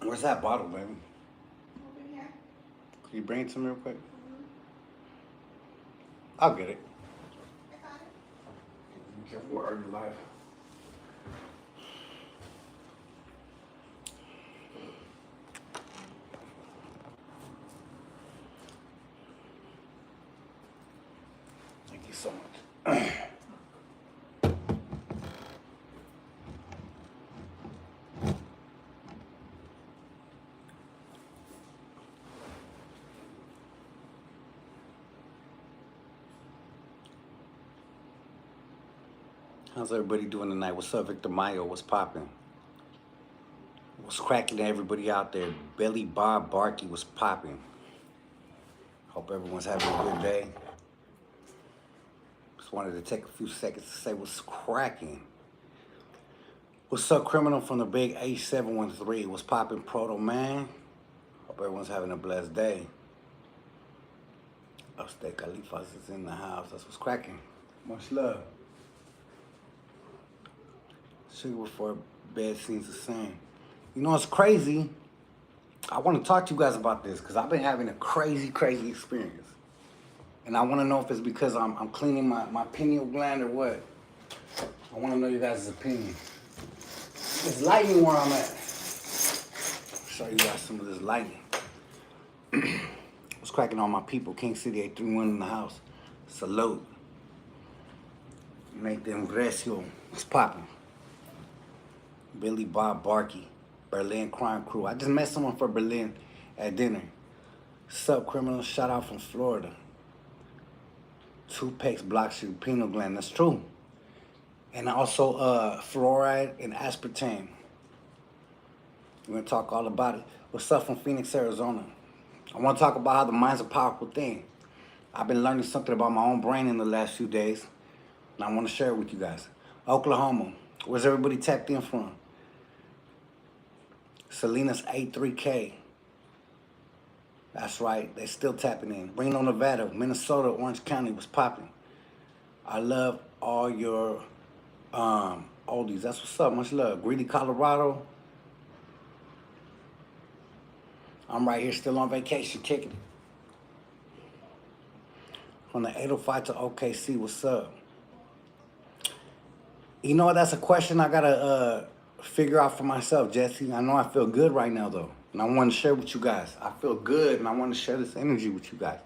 Where's that bottle, baby? Over here. Can you bring it to me real quick? I'll get it. I got it. Be careful with early life. Thank you so much. How's everybody doing tonight? What's up, Victor Mayo? What's popping? What's cracking to everybody out there? Billy Bob Barkey was popping. Hope everyone's having a good day. Just wanted to take a few seconds to say what's cracking. What's up, Criminal from the big H713? What's popping, Proto Man? Hope everyone's having a blessed day. Upstate Califas is in the house. That's what's cracking. Much love. Sugar before bed seems the same. You know, it's crazy. I want to talk to you guys about this because I've been having a crazy experience. And I want to know if it's because I'm cleaning my pineal gland or what. I want to know you guys' opinion. It's lighting where I'm at. I'll show you guys some of this lighting. What's cracking on my people? King City 831 in the house. Salute. Nathan Recio. What's popping? Billy Bob Barkey. Berlin Crime Crew. I just met someone from Berlin at dinner. Sup, Criminal? Shout out from Florida. Toothpaste blocks your pineal gland. That's true. And also fluoride and aspartame. We're going to talk all about it. What's up from Phoenix, Arizona? I want to talk about how the mind's a powerful thing. I've been learning something about my own brain in the last few days, and I want to share it with you guys. Oklahoma. Where's everybody tapped in from? Salinas 83K. That's right. They're still tapping in. Reno, Nevada. Minnesota, Orange County was popping. I love all your oldies. That's what's up. Much love. Greedy, Colorado. I'm right here still on vacation, kicking it. From the 805 to OKC, what's up? You know what? That's a question I gotta figure out for myself, Jesse. I know I feel good right now, though. And I want to share with you guys. I feel good, and I want to share this energy with you guys.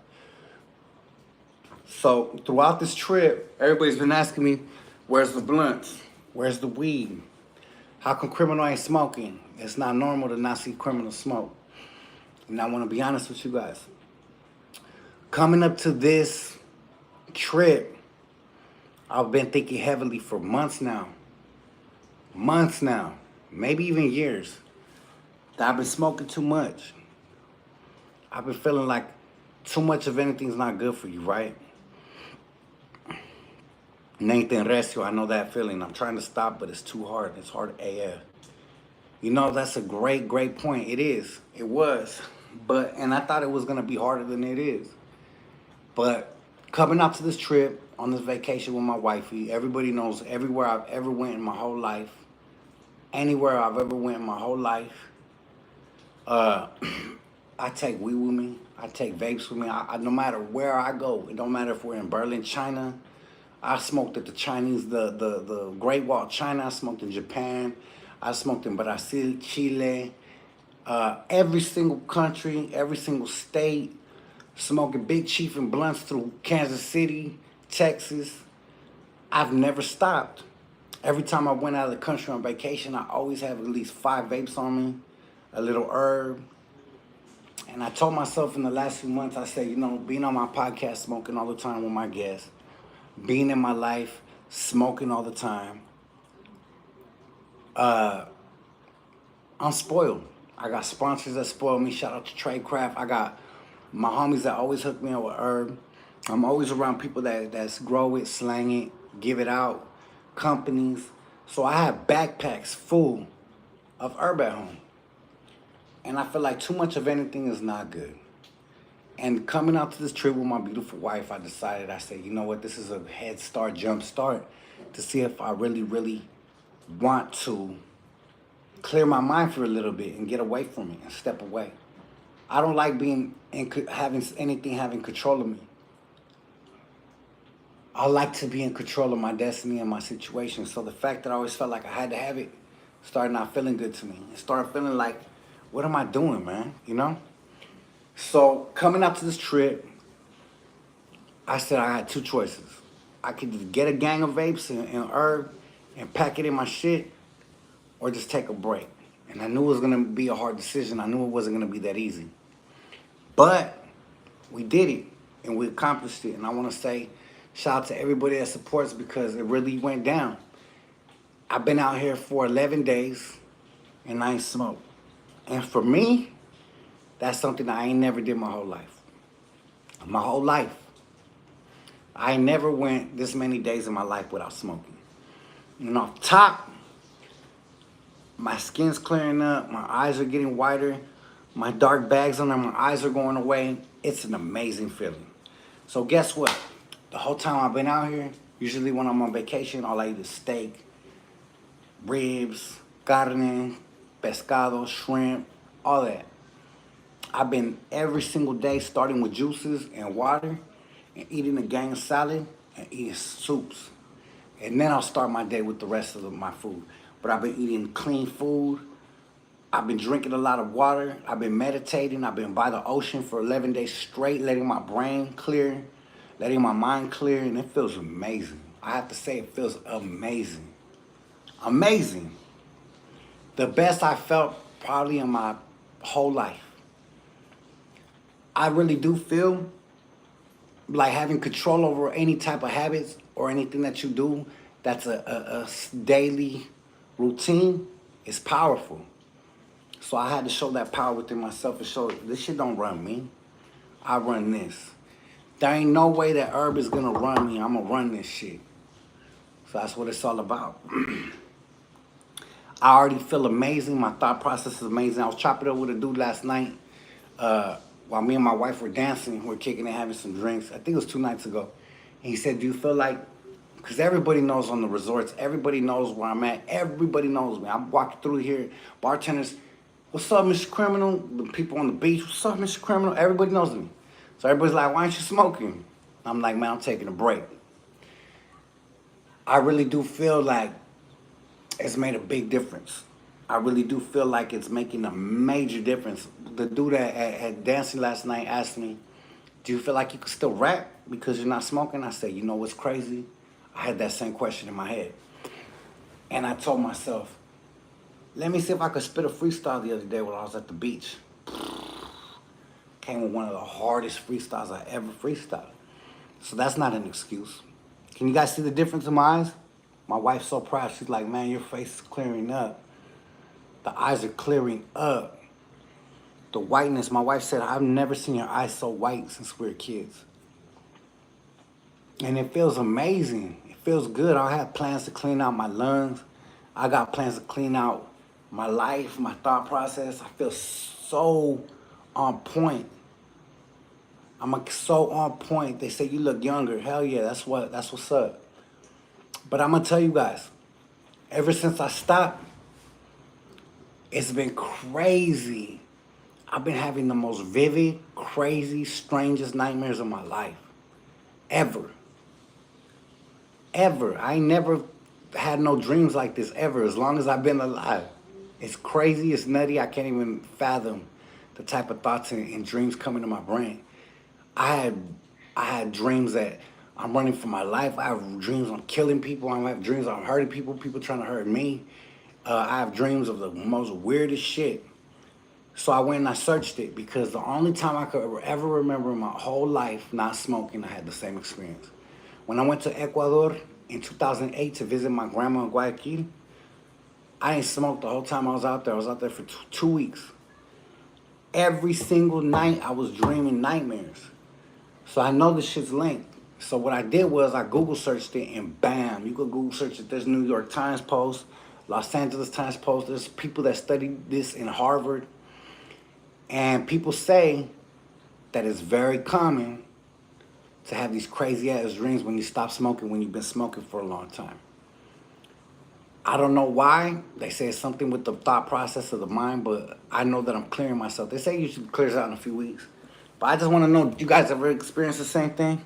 So, throughout this trip, everybody's been asking me, where's the blunts? Where's the weed? How come Criminal ain't smoking? It's not normal to not see Criminal smoke. And I want to be honest with you guys. Coming up to this trip, I've been thinking heavily for months now. Maybe even years. That I've been smoking too much. I've been feeling like too much of anything's not good for you, right? Nathan Recio, I know that feeling. I'm trying to stop, but it's too hard. It's hard AF. You know, that's a great point. It is. It was. And I thought it was going to be harder than it is. But coming out to this trip, on this vacation with my wifey, everybody knows everywhere I've ever went in my whole life, anywhere I've ever went in my whole life, I take weed with me. I take vapes with me. No matter where I go, it don't matter if we're in Berlin, China. I smoked at the Chinese, the Great Wall of China. I smoked in Japan. I smoked in Brazil, Chile. Every single country, every single state. Smoking Big Chief and blunts through Kansas City, Texas. I've never stopped. Every time I went out of the country on vacation, I always have at least 5 vapes on me, a little herb. And I told myself in the last few months, I said, you know, being on my podcast, smoking all the time with my guests, being in my life, smoking all the time, I'm spoiled. I got sponsors that spoil me. Shout out to Tradecraft. I got my homies that always hook me up with herb. I'm always around people that's grow it, slang it, give it out, companies. So I have backpacks full of herb at home. And I feel like too much of anything is not good. And coming out to this trip with my beautiful wife, I decided, I said, you know what, this is a head start, jump start to see if I really want to clear my mind for a little bit and get away from it and step away. I don't like having anything having control of me. I like to be in control of my destiny and my situation. So the fact that I always felt like I had to have it started not feeling good to me. It started feeling like, what am I doing, man? You know? So coming out to this trip, I said I had two choices. I could just get a gang of vapes and herb and pack it in my shit, or just take a break. And I knew it was gonna be a hard decision. I knew it wasn't gonna be that easy. But we did it and we accomplished it. And I wanna say shout out to everybody that supports, because it really went down. I've been out here for 11 days and I ain't smoked. And for me, that's something I ain't never did my whole life. My whole life. I never went this many days in my life without smoking. And off top, my skin's clearing up, my eyes are getting whiter, my dark bags under my eyes are going away. It's an amazing feeling. So guess what? The whole time I've been out here, usually when I'm on vacation, all I eat is steak, ribs, carne, pescado, shrimp, all that. I've been every single day starting with juices and water and eating a gang of salad and eating soups. And then I'll start my day with the rest of my food. But I've been eating clean food. I've been drinking a lot of water. I've been meditating. I've been by the ocean for 11 days straight, letting my brain clear, letting my mind clear, and it feels amazing. I have to say, it feels amazing. Amazing. The best I felt probably in my whole life. I really do feel like having control over any type of habits or anything that you do that's a daily routine is powerful. So I had to show that power within myself and show this shit don't run me. I run this. There ain't no way that herb is gonna run me. I'm gonna run this shit. So that's what it's all about. I already feel amazing. My thought process is amazing. I was chopping up with a dude last night while me and my wife were dancing. We were kicking and having some drinks. I think it was 2 nights ago. And he said, do you feel like, because everybody knows on the resorts, everybody knows where I'm at, everybody knows me. I'm walking through here, bartenders, what's up, MrCriminal? The people on the beach, what's up, MrCriminal? Everybody knows me. So everybody's like, why aren't you smoking? I'm like, man, I'm taking a break. I really do feel like it's made a big difference. I really do feel like it's making a major difference. The dude at dancing last night asked me, do you feel like you can still rap because you're not smoking? I said, you know what's crazy? I had that same question in my head. And I told myself, let me see if I could spit a freestyle the other day when I was at the beach. Came with one of the hardest freestyles I ever freestyled. So that's not an excuse. Can you guys see the difference in my eyes? My wife's so proud. She's like, man, your face is clearing up. The eyes are clearing up. The whiteness, my wife said, I've never seen your eyes so white since we were kids. And it feels amazing. It feels good. I have plans to clean out my lungs. I got plans to clean out my life, my thought process. I feel so on point. I'm so on point. They say you look younger. Hell yeah, that's what's up. But I'm gonna tell you guys, ever since I stopped, it's been crazy. I've been having the most vivid, crazy, strangest nightmares of my life. Ever. Ever. I ain't never had no dreams like this ever, as long as I've been alive. It's crazy, it's nutty. I can't even fathom the type of thoughts and dreams coming to my brain. I had dreams that I'm running for my life. I have dreams I'm killing people. I have dreams I'm hurting people, people trying to hurt me. I have dreams of the most weirdest shit. So I went and I searched it, because the only time I could ever remember in my whole life not smoking, I had the same experience. When I went to Ecuador in 2008 to visit my grandma in Guayaquil, I didn't smoke the whole time I was out there. I was out there for 2 weeks. Every single night I was dreaming nightmares. So I know this shit's linked. So what I did was I Google searched it, and bam, you could Google search it. There's New York Times Post, Los Angeles Times Post. There's people that studied this in Harvard. And people say that it's very common to have these crazy ass dreams when you stop smoking, when you've been smoking for a long time. I don't know why. They say it's something with the thought process of the mind, but I know that I'm clearing myself. They say you should clear it out in a few weeks. But I just want to know, do you guys ever experience the same thing?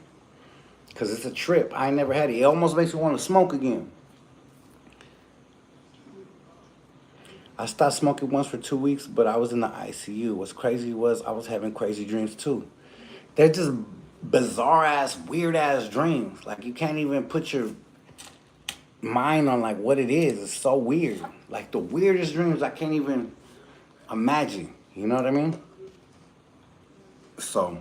Because it's a trip. I ain't never had it. It almost makes me want to smoke again. I stopped smoking once for 2 weeks, but I was in the ICU. What's crazy was I was having crazy dreams too. They're just bizarre ass, weird ass dreams. Like you can't even put your mind on like what it is. It's so weird. Like the weirdest dreams I can't even imagine. You know what I mean? So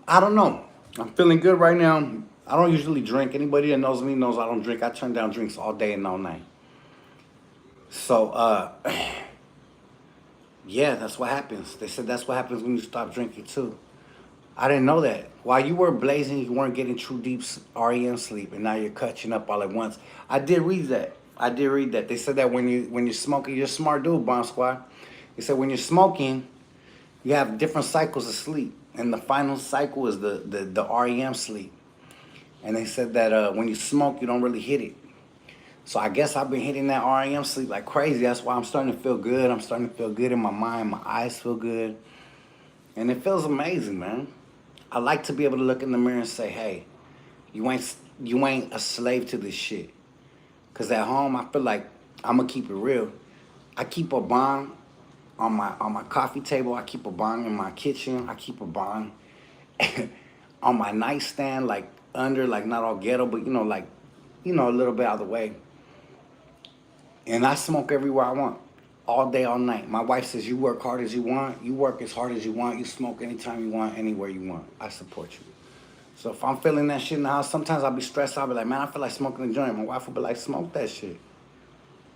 I don't know. I'm feeling good right now. I don't usually drink. Anybody that knows me knows I don't drink. I turn down drinks all day and all night. So yeah, that's what happens. They said that's what happens when you stop drinking too. I didn't know that. While you were blazing, you weren't getting true deep REM sleep, and now you're catching up all at once. I did read that. I did read that. They said that when you're smoking, you're a smart dude, Bomb Squad. They said when you're smoking, you have different cycles of sleep, and the final cycle is the REM sleep. And they said that when you smoke, you don't really hit it. So I guess I've been hitting that REM sleep like crazy. That's why I'm starting to feel good. I'm starting to feel good in my mind. My eyes feel good, and it feels amazing, man. I like to be able to look in the mirror and say, hey, you ain't a slave to this shit. Cause at home I feel like I'ma keep it real. I keep a bong on my coffee table, I keep a bong in my kitchen, I keep a bong on my nightstand, like under, like not all ghetto, but like, a little bit out of the way. And I smoke everywhere I want. All day, all night. My wife says you work hard as you want, you work as hard as you want, you smoke anytime you want, anywhere you want. I support you. So if I'm feeling that shit in the house, sometimes I'll be stressed. I'll be like, man, I feel like smoking a joint. My wife will be like, smoke that shit.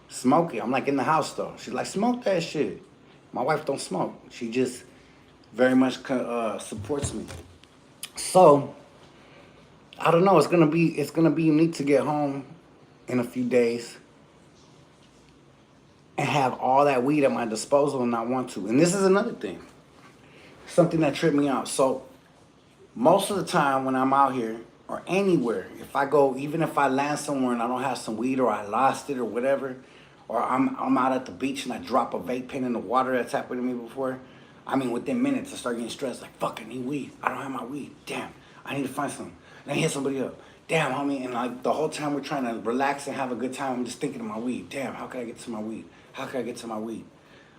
Smoke it. I'm like in the house though. She's like, smoke that shit. My wife don't smoke. She just very much supports me. So I don't know. It's gonna be unique to get home in a few days and have all that weed at my disposal and not want to. And this is another thing. Something that tripped me out. So most of the time when I'm out here or anywhere, if I go, even if I land somewhere and I don't have some weed or I lost it or whatever, or I'm out at the beach and I drop a vape pen in the water, that's happened to me before. I mean, within minutes I start getting stressed. Like, fuck, I need weed. I don't have my weed. Damn, I need to find some. And I hit somebody up. Damn, homie. And like the whole time we're trying to relax and have a good time, I'm just thinking of my weed. Damn, how can I get to my weed? How can I get to my weed?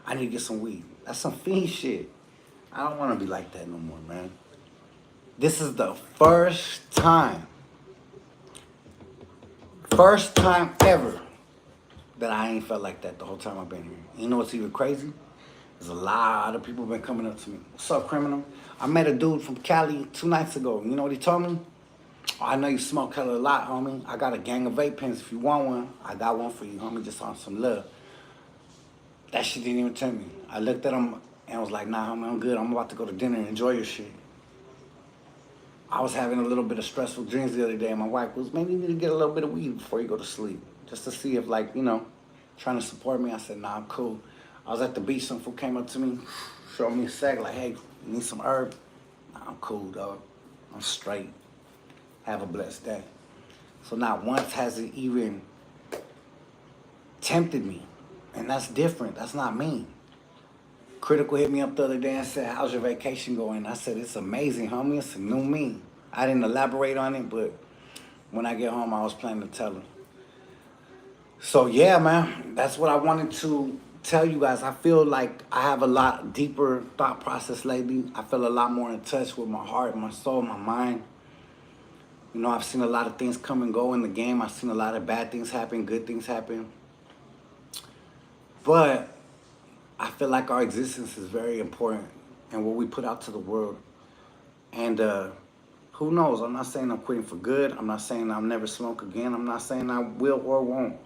I need to get some weed. That's some fiend shit. I don't want to be like that no more, man. This is the first time ever that I ain't felt like that the whole time I've been here. You know what's even crazy? There's a lot of people been coming up to me. What's up, criminal? I met a dude from Cali 2 nights ago. You know what he told me? Oh, I know you smoke hella a lot, homie. I got a gang of vape pens. If you want one, I got one for you, homie, just on some love. That shit didn't even tell me. I looked at him and was like, nah, homie, I'm good. I'm about to go to dinner and enjoy your shit. I was having a little bit of stressful dreams the other day, and my wife was, maybe you need to get a little bit of weed before you go to sleep. Just to see if, like, trying to support me. I said, nah, I'm cool. I was at the beach, some fool came up to me, showed me a sack, like, hey, you need some herb? Nah, I'm cool, dog. I'm straight. Have a blessed day. So not once has it even tempted me. And that's different. That's not me. Critical hit me up the other day and said, how's your vacation going? I said, it's amazing, homie. It's a new me. I didn't elaborate on it, but when I get home, I was planning to tell her. So, yeah, man, that's what I wanted to tell you guys. I feel like I have a lot deeper thought process lately. I feel a lot more in touch with my heart, my soul, my mind. I've seen a lot of things come and go in the game. I've seen a lot of bad things happen, good things happen. But I feel like our existence is very important and what we put out to the world. And who knows? I'm not saying I'm quitting for good. I'm not saying I'll never smoke again. I'm not saying I will or won't.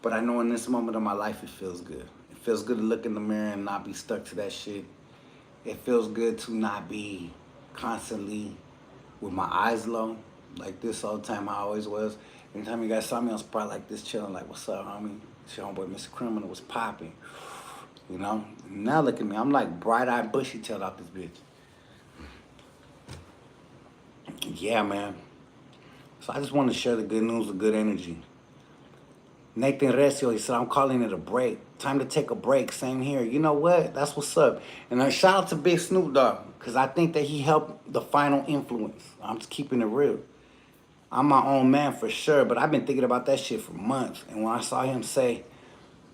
But I know in this moment of my life, it feels good. It feels good to look in the mirror and not be stuck to that shit. It feels good to not be constantly with my eyes low, like this all the time I always was. Anytime you guys saw me on spot like this, chilling, like, what's up, homie? It's your homeboy, MrCriminal, was popping. Now look at me. I'm like bright-eyed, bushy-tailed out this bitch. Yeah, man. So I just want to share the good news, the good energy. Nathan Recio, he said, I'm calling it a break. Time to take a break. Same here. You know what? That's what's up. And shout out to Big Snoop Dogg, because I think that he helped the final influence. I'm just keeping it real. I'm my own man for sure, but I've been thinking about that shit for months. And when I saw him say,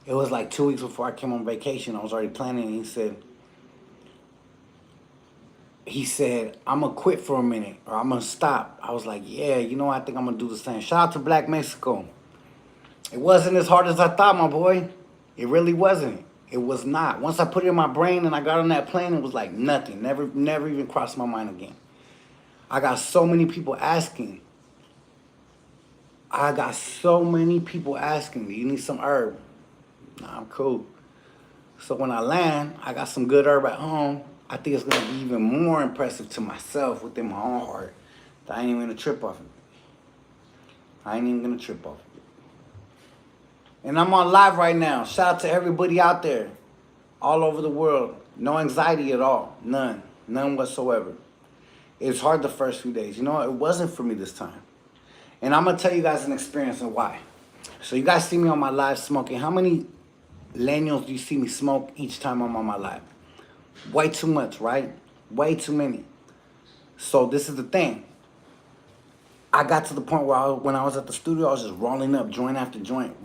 it was like 2 weeks before I came on vacation, I was already planning, and he said, I'm going to quit for a minute, or I'm going to stop. I was like, yeah, you know, I think I'm going to do the same. Shout out to Black Mexico. It wasn't as hard as I thought, my boy. It really wasn't. It was not. Once I put it in my brain and I got on that plane, it was like nothing. Never even crossed my mind again. I got so many people asking. Do you need some herb? Nah, I'm cool. So when I land, I got some good herb at home. I think it's going to be even more impressive to myself within my own heart that I ain't even going to trip off of it. And I'm on live right now. Shout out to everybody out there, all over the world. No anxiety at all. None whatsoever. It was hard the first few days. You know, it wasn't for me this time. And I'm going to tell you guys an experience and why. So you guys see me on my live smoking. How many leños do you see me smoke each time I'm on my live? Way too much, right? Way too many. So this is the thing. I got to the point where when I was at the studio, I was just rolling up joint after joint.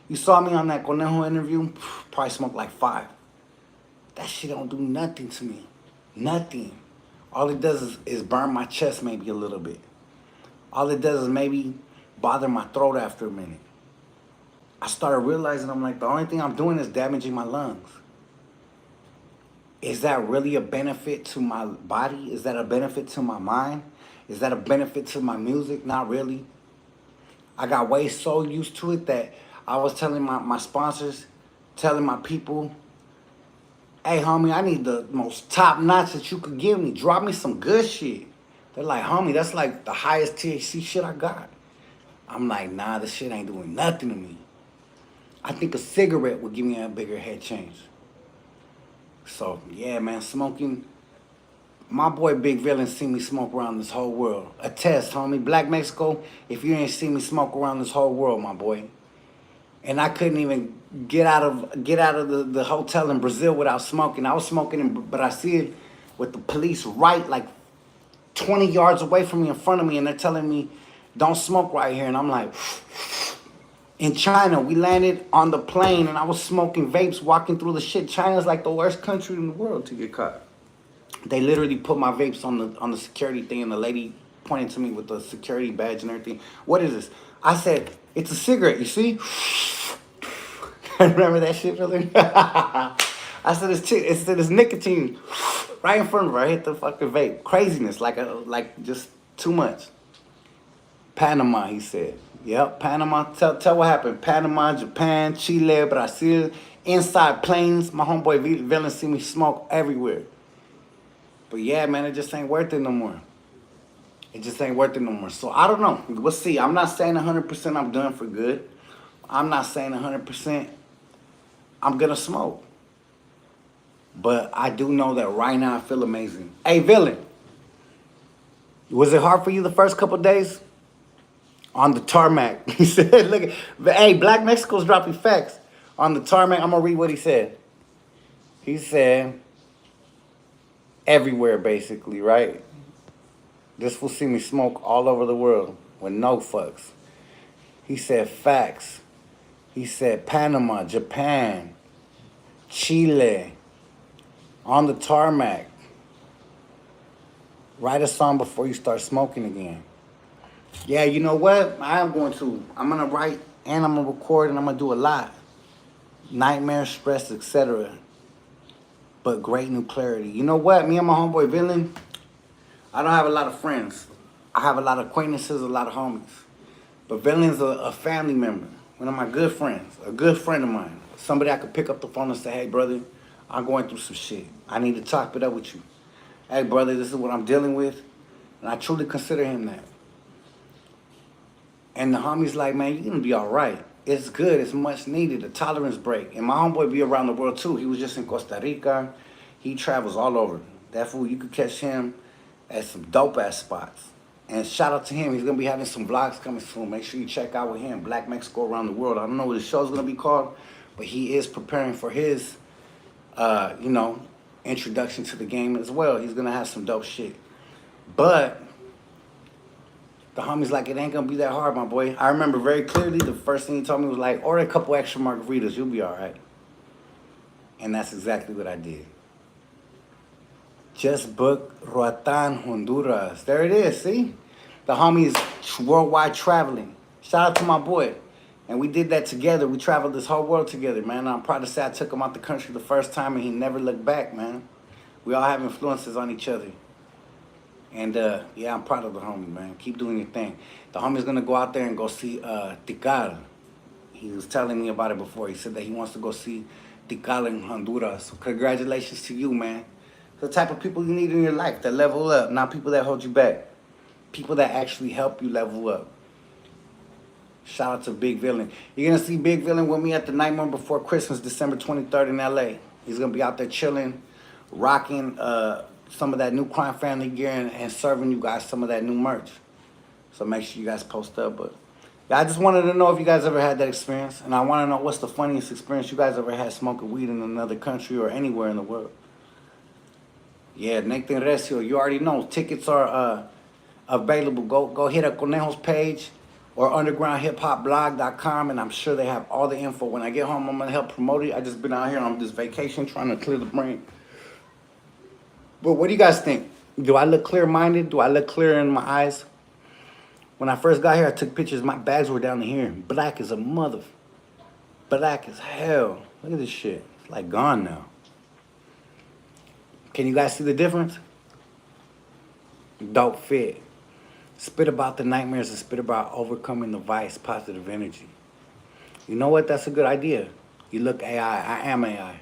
You saw me on that Conejo interview, probably smoked like 5. That shit don't do nothing to me. Nothing. All it does is burn my chest maybe a little bit. All it does is maybe bother my throat after a minute. I started realizing, I'm like, the only thing I'm doing is damaging my lungs. Is that really a benefit to my body? Is that a benefit to my mind? Is that a benefit to my music? Not really. I got way so used to it that I was telling my sponsors, telling my people, hey, homie, I need the most top notch that you could give me. Drop me some good shit. They're like, homie, that's like the highest THC shit I got. I'm like, nah, this shit ain't doing nothing to me. I think a cigarette would give me a bigger head change. So, yeah, man, smoking. My boy Big Villain seen me smoke around this whole world. A test, homie. Black Mexico, if you ain't seen me smoke around this whole world, my boy. And I couldn't even get out of the hotel in Brazil without smoking. I was smoking in Brazil with the police right like 20 yards away from me in front of me, and they're telling me, don't smoke right here. And I'm like, in China, we landed on the plane, and I was smoking vapes walking through the shit. China's like the worst country in the world to get caught. They literally put my vapes on the security thing, and the lady pointed to me with the security badge and everything. What is this? I said, it's a cigarette, you see? Remember that shit, brother? I said, it's nicotine right in front of her. I hit the fucking vape. Craziness, like just too much. Panama, he said. Yep, Panama. Tell what happened. Panama, Japan, Chile, Brazil. Inside planes. My homeboy Villain see me smoke everywhere. But yeah, man, it just ain't worth it no more. So I don't know. We'll see. I'm not saying 100% I'm done for good. I'm not saying 100% I'm going to smoke. But I do know that right now I feel amazing. Hey, Villain. Was it hard for you the first couple days? On the tarmac. He said, look, hey, Black Mexico's dropping facts. On the tarmac, I'm going to read what he said. He said, everywhere, basically, right? This will see me smoke all over the world with no fucks. He said facts. He said Panama, Japan, Chile, on the tarmac. Write a song before you start smoking again. Yeah, you know what? I'm going to write and I'm going to record and I'm going to do a lot. Nightmare, stress, etc. But great new clarity. You know what? Me and my homeboy Villain, I don't have a lot of friends. I have a lot of acquaintances, a lot of homies. But Villain's a family member. One of my good friends. A good friend of mine. Somebody I could pick up the phone and say, hey, brother, I'm going through some shit. I need to talk it up with you. Hey, brother, this is what I'm dealing with. And I truly consider him that. And the homie's like, man, you're going to be all right. It's good. It's much needed. A tolerance break. And my homeboy be around the world, too. He was just in Costa Rica. He travels all over. That fool, you could catch him at some dope-ass spots. And shout out to him. He's gonna be having some vlogs coming soon. Make sure you check out with him. Black Mexico Around the World. I don't know what his show's gonna be called, but he is preparing for his, you know, introduction to the game as well. He's gonna have some dope shit. But the homie's like, it ain't gonna be that hard, my boy. I remember very clearly the first thing he told me was like, order a couple extra margaritas, you'll be all right. And that's exactly what I did. Just book Roatan, Honduras. There it is, see? The homie's worldwide traveling. Shout out to my boy. And we did that together. We traveled this whole world together, man. I'm proud to say I took him out the country the first time and he never looked back, man. We all have influences on each other. And, yeah, I'm proud of the homie, man. Keep doing your thing. The homie's going to go out there and go see Tikal. He was telling me about it before. He said that he wants to go see Tikal in Honduras. So congratulations to you, man. The type of people you need in your life that level up, not people that hold you back. People that actually help you level up. Shout out to Big Villain. You're going to see Big Villain with me at the Nightmare Before Christmas, December 23rd in LA. He's going to be out there chilling, rocking some of that new Crime Family gear and serving you guys some of that new merch. So make sure you guys post up. But yeah, I just wanted to know if you guys ever had that experience. And I want to know what's the funniest experience you guys ever had smoking weed in another country or anywhere in the world. Yeah, Nathan Recio, you already know. Tickets are available. Go hit a Conejo's page or undergroundhiphopblog.com, and I'm sure they have all the info. When I get home, I'm going to help promote it. I just been out here on this vacation trying to clear the brain. But what do you guys think? Do I look clear-minded? Do I look clear in my eyes? When I first got here, I took pictures. My bags were down here. Black as a mother. Black as hell. Look at this shit. It's like gone now. Can you guys see the difference? Dope fit. Spit about the nightmares and spit about overcoming the vice, positive energy. You know what? That's a good idea. You look AI. I am AI.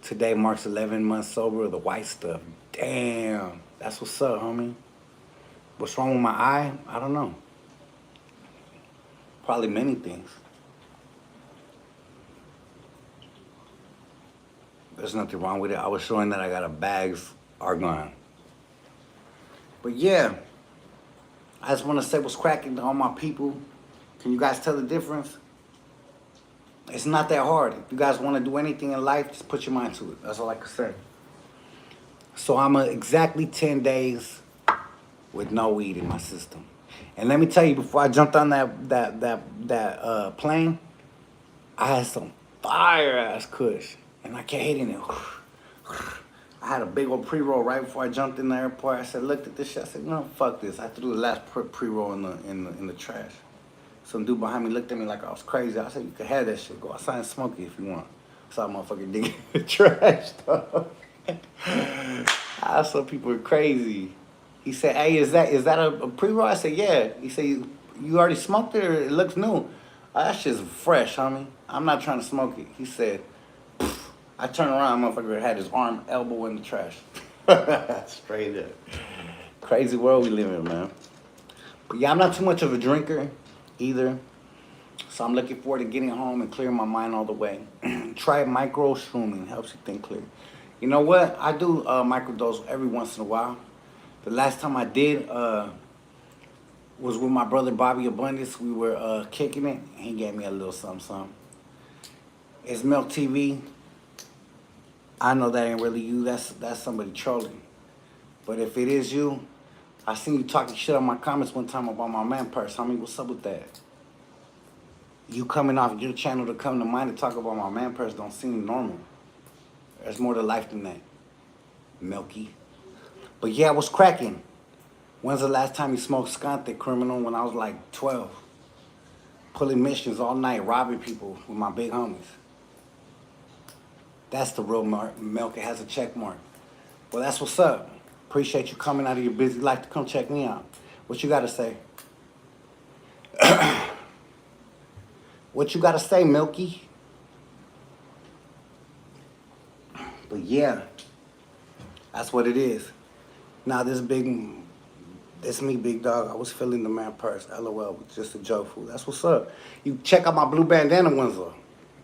Today marks 11 months sober of the white stuff. Damn. That's what's up, homie. What's wrong with my eye? I don't know. Probably many things. There's nothing wrong with it. I was showing that I got a bags are gone. But yeah, I just want to say what's cracking to all my people. Can you guys tell the difference? It's not that hard. If you guys want to do anything in life, just put your mind to it. That's all I can say. So I'm exactly 10 days with no weed in my system. And let me tell you, before I jumped on that plane, I had some fire ass kush. And I kept hitting it. I had a big old pre-roll right before I jumped in the airport. I said, looked at this shit. I said, no, fuck this. I threw the last pre-roll in the trash. Some dude behind me looked at me like I was crazy. I said, you can have that shit. Go outside and smoke it if you want. So I motherfucking dig in the trash, though. I saw people are crazy. He said, hey, is that a pre-roll? I said, yeah. He said, you already smoked it or it looks new? That shit's fresh, homie. I'm not trying to smoke it. He said, I turned around, motherfucker had his arm, elbow in the trash. Straight up. Crazy world we live in, man. But yeah, I'm not too much of a drinker either. So I'm looking forward to getting home and clearing my mind all the way. Try micro shrooming, helps you think clear. You know what? I do microdose every once in a while. The last time I did was with my brother Bobby Abundance. We were kicking it. He gave me a little something. It's Milk TV. I know that ain't really you. That's somebody trolling. But if it is you, I seen you talking shit on my comments one time about my man purse. I mean, what's up with that? You coming off your channel to come to mine to talk about my man purse don't seem normal. There's more to life than that, Milky. But yeah, what's cracking? When's the last time you smoked skunk, criminal? When I was like 12. Pulling missions all night, robbing people with my big homies. That's the real milk. It has a check mark. Well, that's what's up. Appreciate you coming out of your busy life to come check me out. What you got to say? What you got to say, Milky? But yeah, that's what it is. Now this me, big dog. I was feeling the man purse. LOL, just a joke fool. That's what's up. You check out my blue bandana ones though.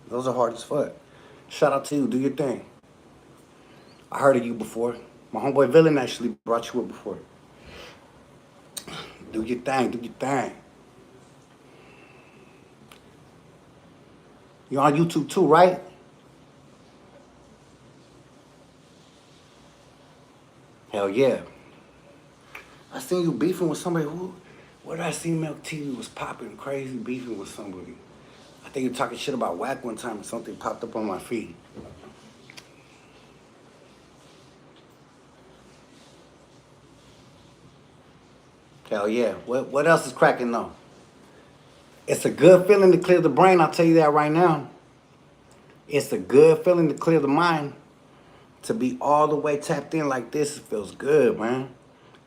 Those are hard as fuck. Shout out to you. Do your thing. I heard of you before. My homeboy Villain actually brought you up before. Do your thing, do your thing. You're on YouTube too, right? Hell yeah. I seen you beefing with somebody who, where did I see Milk TV was popping crazy beefing with somebody? I think you were talking shit about whack one time and something popped up on my feed. Hell yeah. What else is cracking though? It's a good feeling to clear the brain, I'll tell you that right now. It's a good feeling to clear the mind. To be all the way tapped in like this, it feels good, man.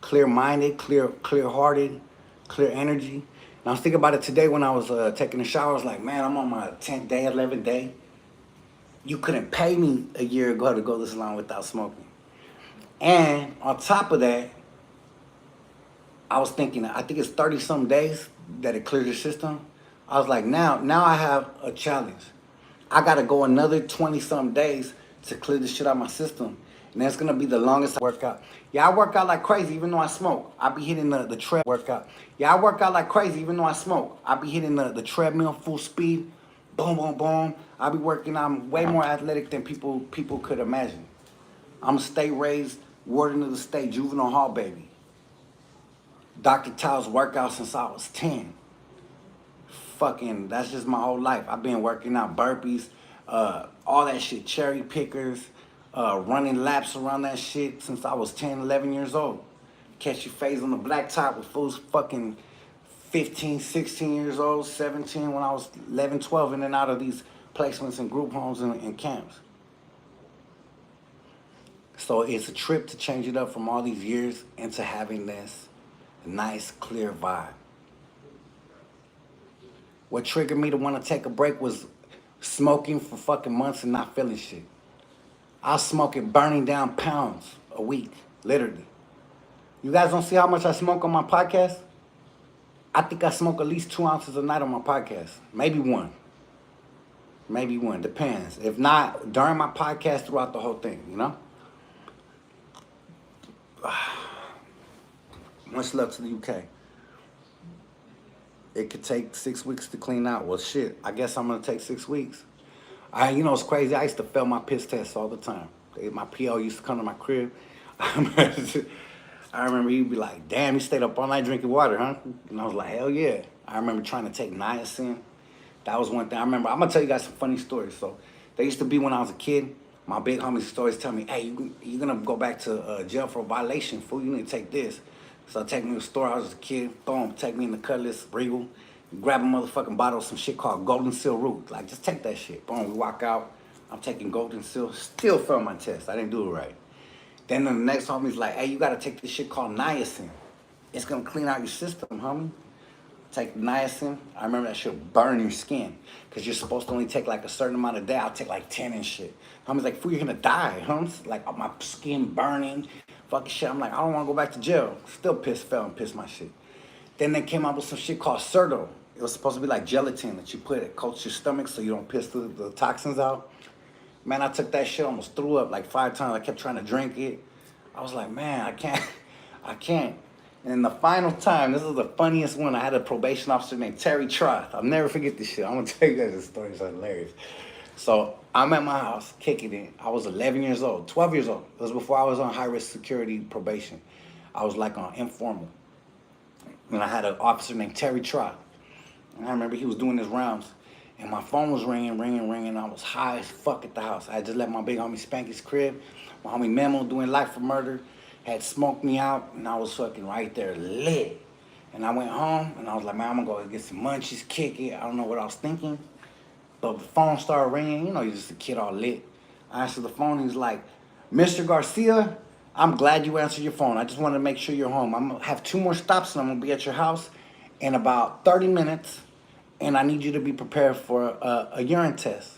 Clear-minded, clear-hearted, clear energy. And I was thinking about it today when I was taking a shower. I was like, man, I'm on my 10th day, 11th day. You couldn't pay me a year ago to go this long without smoking. And on top of that, I was thinking, I think it's 30-some days that it clears your system. I was like, now I have a challenge. I got to go another 20-some days to clear this shit out of my system. And that's going to be the longest I work out. Yeah, I work out like crazy even though I smoke. I be hitting the tread workout. Yeah, I work out like crazy even though I smoke. I be hitting the treadmill full speed. Boom, boom, boom. I be working. I'm way more athletic than people could imagine. I'm a state-raised warden of the state, juvenile hall baby. Dr. Tao's workout since I was 10. Fucking, that's just my whole life. I've been working out burpees, all that shit, cherry pickers, running laps around that shit since I was 10, 11 years old. Catch your face on the blacktop with fools fucking 15, 16 years old, 17 when I was 11, 12, in and out of these placements in group homes and camps. So it's a trip to change it up from all these years into having this nice, clear vibe. What triggered me to want to take a break was smoking for fucking months and not feeling shit. I was smoking, burning down pounds a week, literally. You guys don't see how much I smoke on my podcast? I think I smoke at least 2 ounces a night on my podcast. Maybe one. Maybe one, depends. If not, during my podcast, throughout the whole thing, you know? Much love to the UK. It could take 6 weeks to clean out. Well, shit, I guess I'm gonna take 6 weeks. You know, it's crazy. I used to fail my piss tests all the time. My PO used to come to my crib. I remember he'd be like, damn, you stayed up all night drinking water, huh? And I was like, hell yeah. I remember trying to take niacin. That was one thing. I remember, I'm gonna tell you guys some funny stories. So, they used to be when I was a kid, my big homies used to always tell me, hey, you're gonna go back to jail for a violation, fool. You need to take this. So take me to the store. I was a kid. Boom, take me in the Cutlass, Regal. Grab a motherfucking bottle of some shit called Golden Seal Root. Like, just take that shit. Boom, we walk out. I'm taking Golden Seal. Still failed my test. I didn't do it right. Then the next homie's like, hey, you gotta take this shit called niacin. It's gonna clean out your system, homie. Take niacin. I remember that shit burn your skin. Cause you're supposed to only take like a certain amount a day. I'll take like 10 and shit. Homie's like, fool, you're gonna die, homies. Like, my skin burning. Fucking shit. I'm like, I don't wanna go back to jail. Still fell and pissed my shit. Then they came out with some shit called Certo. It was supposed to be like gelatin that you put, it coats your stomach so you don't piss the toxins out. Man, I took that shit, almost threw up like 5 times. I kept trying to drink it. I was like, man, I can't. And the final time, this is the funniest one, I had a probation officer named Terry Troth. I'll never forget this shit. I'm gonna tell you guys this story, it's hilarious. So I'm at my house, kicking it. I was 11 years old, 12 years old. It was before I was on high-risk security probation. I was like on informal. And I had an officer named Terry Troth. And I remember he was doing his rounds. And my phone was ringing. I was high as fuck at the house. I had just let my big homie spank his crib. My homie Memo, doing life for murder, had smoked me out. And I was fucking right there lit. And I went home and I was like, man, I'm gonna go get some munchies, kick it. I don't know what I was thinking. But the phone started ringing. You know, you're just a kid all lit. I answered the phone. He's like, Mr. Garcia, I'm glad you answered your phone. I just wanted to make sure you're home. I'm gonna have 2 more stops and I'm gonna be at your house in about 30 minutes. And I need you to be prepared for a urine test.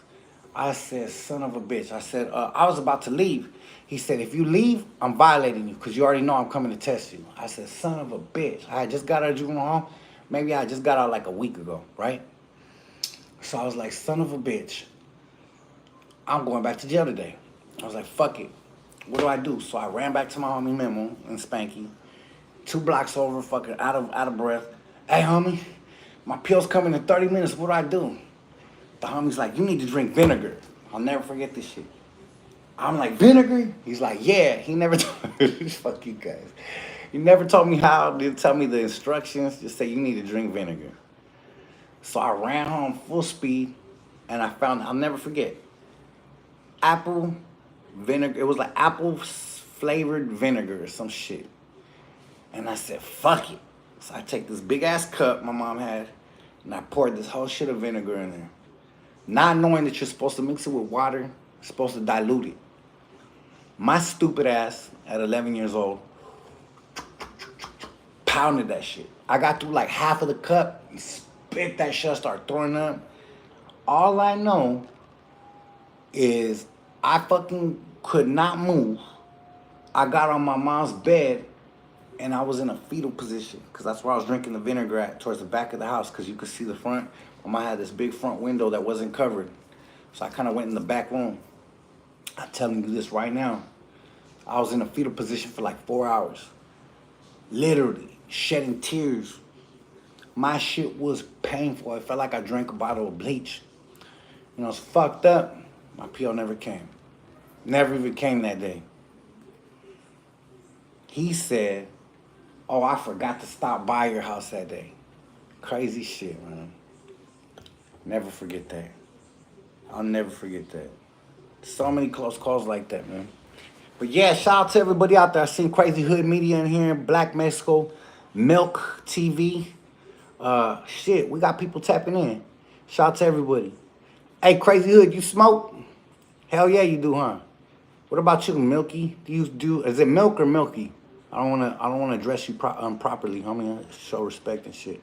I said, son of a bitch. I said, I was about to leave. He said, if you leave, I'm violating you because you already know I'm coming to test you. I said, son of a bitch. I had just got out of juvenile hall. Maybe I just got out like a week ago, right? So I was like, son of a bitch. I'm going back to jail today. I was like, fuck it. What do? So I ran back to my homie Memo and Spanky, 2 blocks over, fucking out of breath. Hey, homie, my pill's coming in 30 minutes. What do? The homie's like, you need to drink vinegar. I'll never forget this shit. I'm like, vinegar? He's like, yeah. He never told me. Fuck you guys. He never told me how. Didn't tell me the instructions. Just say you need to drink vinegar. So I ran home full speed, and I found, I'll never forget, apple vinegar. It was like apple flavored vinegar or some shit. And I said, fuck it. So I take this big ass cup my mom had, and I poured this whole shit of vinegar in there. Not knowing that you're supposed to mix it with water, you're supposed to dilute it. My stupid ass at 11 years old pounded that shit. I got through like half of the cup, and spit that shit, started throwing up. All I know is I fucking could not move. I got on my mom's bed and I was in a fetal position because that's where I was drinking the vinegar at, towards the back of the house, because you could see the front. My mom had this big front window that wasn't covered. So I kind of went in the back room. I'm telling you this right now. I was in a fetal position for like 4 hours. Literally shedding tears. My shit was painful. It felt like I drank a bottle of bleach. You know, it's fucked up. My PO never came. Never even came that day. He said, oh, I forgot to stop by your house that day. Crazy shit, man. Never forget that. I'll never forget that. So many close calls like that, man. But yeah, shout out to everybody out there. I seen Crazy Hood Media in here, Black Mexico, Milk TV. Shit, we got people tapping in. Shout out to everybody. Hey, Crazy Hood, you smoke? Hell yeah, you do, huh? What about you, Milky? Is it Milk or Milky? I don't wanna address you properly, homie. Show respect and shit.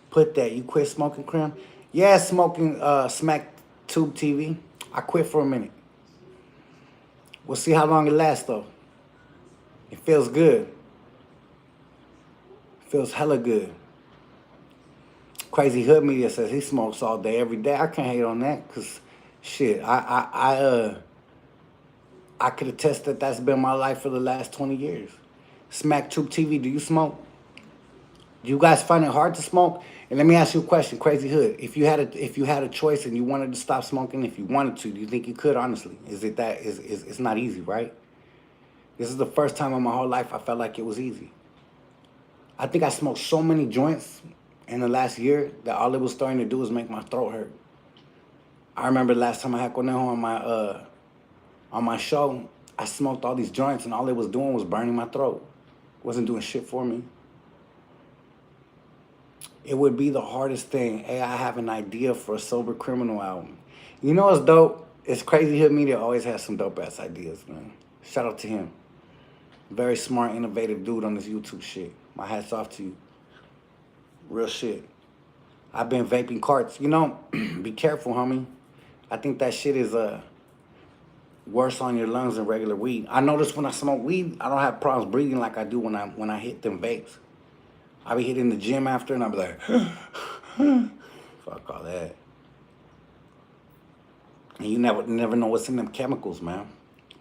Put that. You quit smoking, Crim? Yeah, smoking Smack Tube TV. I quit for a minute. We'll see how long it lasts though. It feels good. It feels hella good. Crazy Hood Media says he smokes all day, every day. I can't hate on that, cause shit, I could attest that that's been my life for the last 20 years. Smack Tube TV, do you smoke? Do you guys find it hard to smoke? And let me ask you a question, Crazy Hood. If you had a choice and you wanted to stop smoking, if you wanted to, do you think you could, honestly? It's not easy, right? This is the first time in my whole life I felt like it was easy. I think I smoked so many joints in the last year that all it was starting to do was make my throat hurt. I remember the last time I had Conejo on my show, I smoked all these joints and all it was doing was burning my throat. It wasn't doing shit for me. It would be the hardest thing. Hey, I have an idea for a Sober Criminal album. You know what's dope? It's Crazy Hood Media always has some dope ass ideas, man. Shout out to him. Very smart, innovative dude on this YouTube shit. My hat's off to you. Real shit. I've been vaping carts. You know, be careful, homie. I think that shit is worse on your lungs than regular weed. I notice when I smoke weed, I don't have problems breathing like I do when I hit them vapes. I be hitting the gym after and I be like, fuck all that. And you never know what's in them chemicals, man.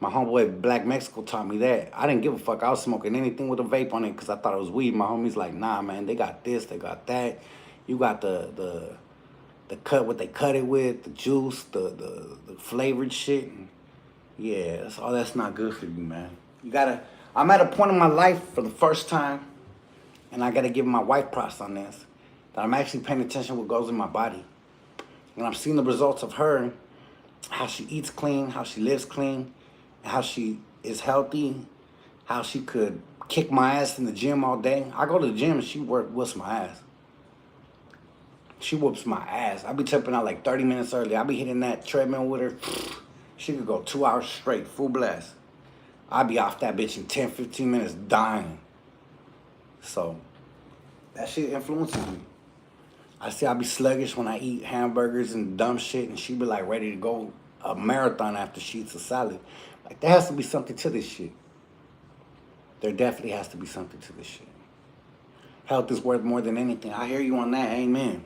My homeboy Black Mexico taught me that. I didn't give a fuck. I was smoking anything with a vape on it because I thought it was weed. My homie's like, nah, man, they got this, they got that. You got the cut, what they cut it with, the juice, the flavored shit. Yeah, that's not good for you, man. I'm at a point in my life for the first time, and I gotta give my wife props on this, that I'm actually paying attention to what goes in my body. And I'm seeing the results of her, how she eats clean, how she lives clean, how she is healthy, how she could kick my ass in the gym all day. I go to the gym and she whoops my ass. She whoops my ass. I be tipping out like 30 minutes early. I be hitting that treadmill with her. She could go 2 hours straight, full blast. I be off that bitch in 10, 15 minutes dying. So, that shit influences me. I be sluggish when I eat hamburgers and dumb shit, and she be like ready to go a marathon after she eats a salad. Like, there has to be something to this shit. There definitely has to be something to this shit. Health is worth more than anything. I hear you on that. Amen.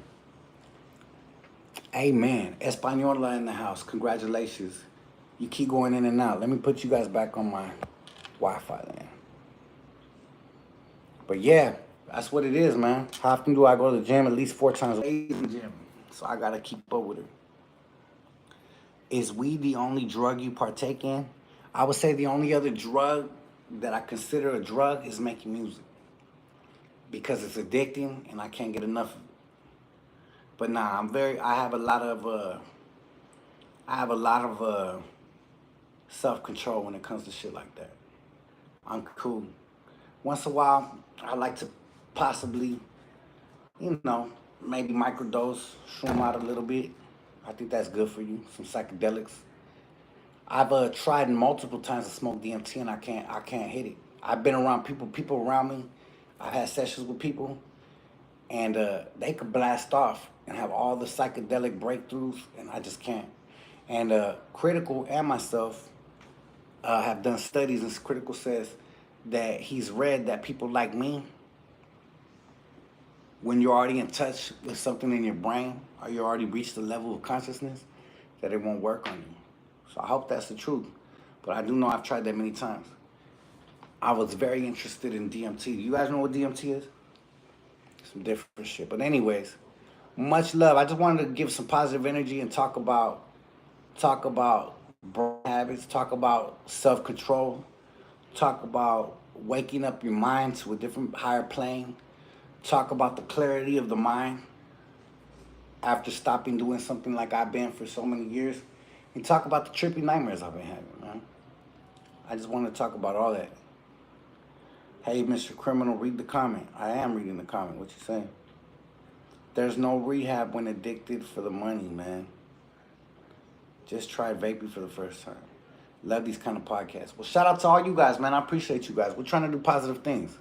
Amen. Española in the house. Congratulations. You keep going in and out. Let me put you guys back on my Wi-Fi then. But yeah, that's what it is, man. How often do I go to the gym? At least 4 times a week in the gym. So I gotta keep up with it. Is weed the only drug you partake in? I would say the only other drug that I consider a drug is making music. Because it's addicting and I can't get enough of it. But nah, I have a lot of self-control when it comes to shit like that. I'm cool. Once in a while, I like to possibly, maybe microdose, shroom out a little bit. I think that's good for you. Some psychedelics. I've tried multiple times to smoke DMT and I can't hit it. I've been around people around me. I've had sessions with people, and they could blast off and have all the psychedelic breakthroughs, and I just can't. And Critical and myself have done studies, and Critical says that he's read that people like me, when you're already in touch with something in your brain, or you already reached the level of consciousness, that it won't work on you. So I hope that's the truth. But I do know I've tried that many times. I was very interested in DMT. You guys know what DMT is? Some different shit. But anyways, much love. I just wanted to give some positive energy and talk about brain habits, talk about self-control, talk about waking up your mind to a different higher plane, talk about the clarity of the mind after stopping doing something like I've been for so many years, and talk about the trippy nightmares I've been having, man. I just want to talk about all that. Hey, Mr. Criminal, read the comment. I am reading the comment. What you saying? There's no rehab when addicted for the money, man. Just try vaping for the first time. Love these kind of podcasts. Well, shout out to all you guys, man. I appreciate you guys. We're trying to do positive things.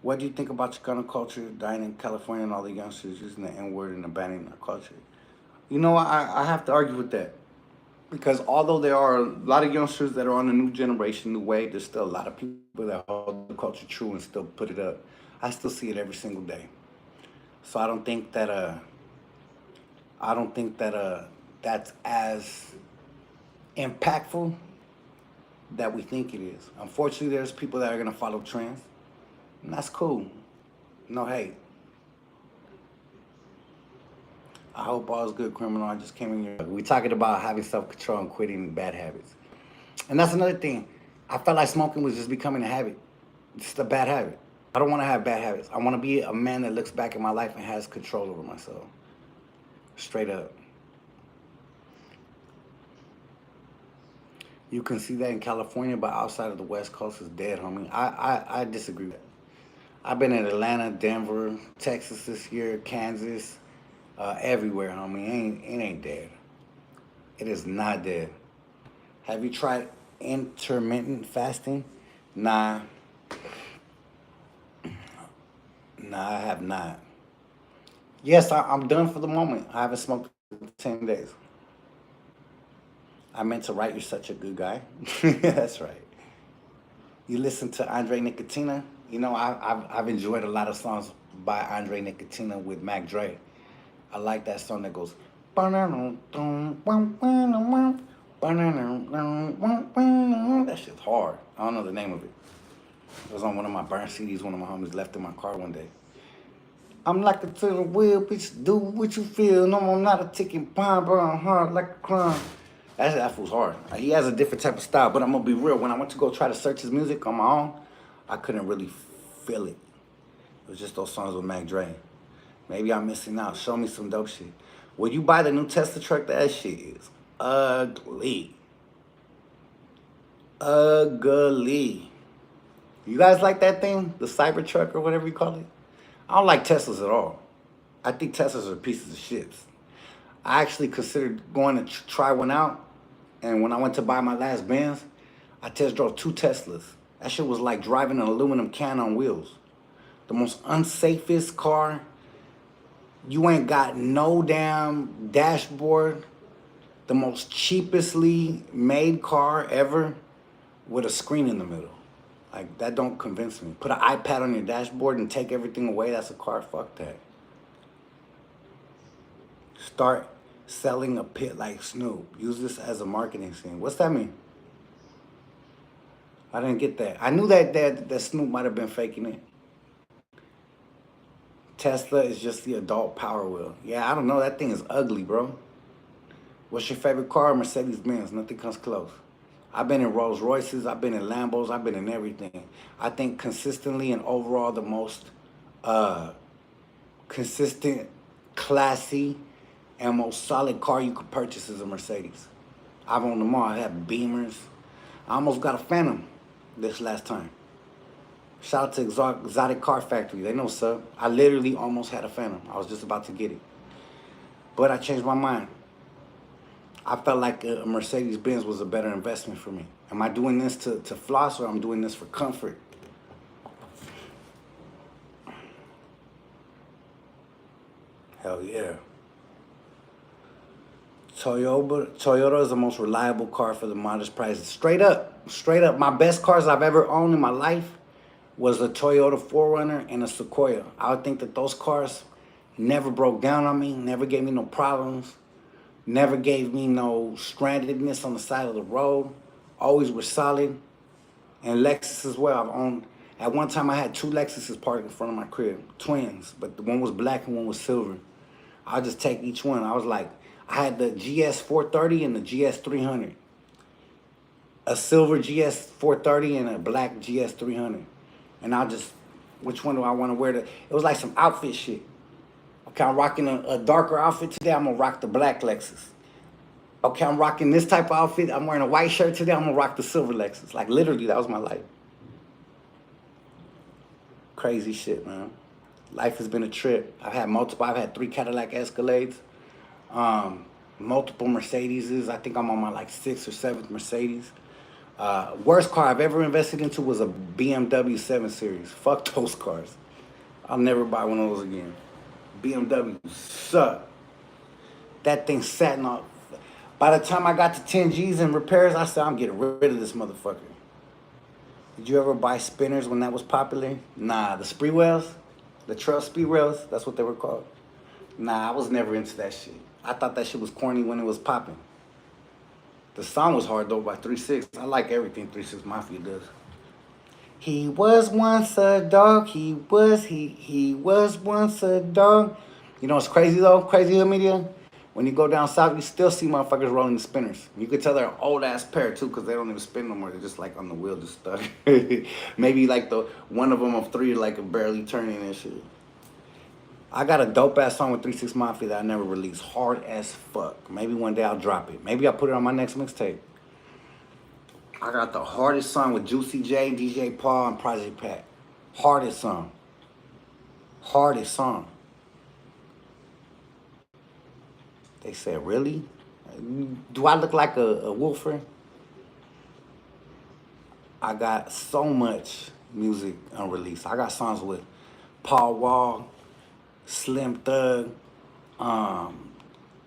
What do you think about Chicano culture, dying in California, and all the youngsters using the N-word and abandoning our culture? You know, I have to argue with that. Because although there are a lot of youngsters that are on the new generation, new wave, there's still a lot of people that hold the culture true and still put it up. I still see it every single day. So I don't think that that's as impactful that we think it is. Unfortunately, there's people that are gonna follow trends, and that's cool. No hate. I hope all's good, Criminal. I just came in here. We're talking about having self-control and quitting bad habits. And that's another thing. I felt like smoking was just becoming a habit. Just a bad habit. I don't want to have bad habits. I want to be a man that looks back at my life and has control over myself. Straight up. You can see that in California, but outside of the West Coast is dead, homie. I disagree with that. I've been in Atlanta, Denver, Texas this year, Kansas, everywhere, homie. It ain't dead. It is not dead. Have you tried intermittent fasting? Nah. Nah, I have not. Yes, I'm done for the moment. I haven't smoked in 10 days. I meant to write you're such a good guy. That's right. You listen to Andre Nicotina? You know, I've enjoyed a lot of songs by Andre Nicotina with Mac Dre. I like that song that goes. That shit's hard. I don't know the name of it. It was on one of my burn CDs one of my homies left in my car one day. I'm like a turtle wheel, bitch, do what you feel. No, I'm not a ticking bomb, but I'm hard like a crime. That fool's hard. He has a different type of style, but I'm gonna be real. When I went to go try to search his music on my own, I couldn't really feel it. It was just those songs with Mac Dre. Maybe I'm missing out. Show me some dope shit. Will you buy the new Tesla truck? That shit is ugly. Ugly. You guys like that thing? The Cybertruck or whatever you call it? I don't like Teslas at all. I think Teslas are pieces of shit. I actually considered going to try one out, and when I went to buy my last Benz, I test drove 2 Teslas. That shit was like driving an aluminum can on wheels. The most unsafest car. You ain't got no damn dashboard. The most cheapestly made car ever with a screen in the middle. Like, that don't convince me. Put an iPad on your dashboard and take everything away, that's a car, fuck that. Start selling a pit like Snoop. Use this as a marketing scene. What's that mean? I didn't get that. I knew that Snoop might have been faking it. Tesla is just the adult Power Wheel. Yeah, I don't know. That thing is ugly, bro. What's your favorite car? Mercedes-Benz. Nothing comes close. I've been in Rolls Royces. I've been in Lambos. I've been in everything. I think consistently and overall the most consistent, classy, and most solid car you could purchase is a Mercedes. I've owned them all. I have Beamers. I almost got a Phantom this last time. Shout out to Exotic Car Factory. They know, sir. I literally almost had a Phantom. I was just about to get it. But I changed my mind. I felt like a Mercedes-Benz was a better investment for me. Am I doing this to floss, or I'm doing this for comfort? Hell yeah. Toyota is the most reliable car for the modest prices. Straight up. My best cars I've ever owned in my life was a Toyota 4Runner and a Sequoia. I would think that those cars never broke down on me, never gave me no problems, never gave me no strandedness on the side of the road. Always were solid. And Lexus as well. I've owned, at one time I had 2 Lexuses parked in front of my crib, twins, but the one was black and one was silver. I'll just take each one. I was like, I had the GS 430 and the GS 300. A silver GS 430 and a black GS 300. And I'll just, which one do I want to wear? It was like some outfit shit. Okay, I'm rocking a darker outfit today. I'm going to rock the black Lexus. Okay, I'm rocking this type of outfit. I'm wearing a white shirt today. I'm going to rock the silver Lexus. Like, literally, that was my life. Crazy shit, man. Life has been a trip. I've had 3 Cadillac Escalades. Multiple Mercedeses. I think I'm on my like 6th or 7th Mercedes. Worst car I've ever invested into was a BMW 7 Series. Fuck those cars. I'll never buy one of those again. BMW suck. That thing sat in. By the time I got to 10 G's in repairs, I said, I'm getting rid of this motherfucker. Did you ever buy spinners when that was popular? Nah, the Spreewells, the trail Spreewells, that's what they were called. Nah, I was never into that shit. I thought that shit was corny when it was popping. The song was hard though by 3 6. I like everything 3 6 Mafia does. He was once a dog. He was once a dog. You know what's crazy though? Crazy hood media? When you go down south, you still see motherfuckers rolling the spinners. You could tell they're an old ass pair too, because they don't even spin no more. They're just like on the wheel, just stuck. Maybe like the one of them of 3 like barely turning and shit. I got a dope ass song with 3 6 Mafia that I never released. Hard as fuck. Maybe one day I'll drop it. Maybe I'll put it on my next mixtape. I got the hardest song with Juicy J, DJ Paul, and Project Pat. Hardest song. Hardest song. They said, really? Do I look like a woofer? I got so much music unreleased. I got songs with Paul Wall, Slim Thug,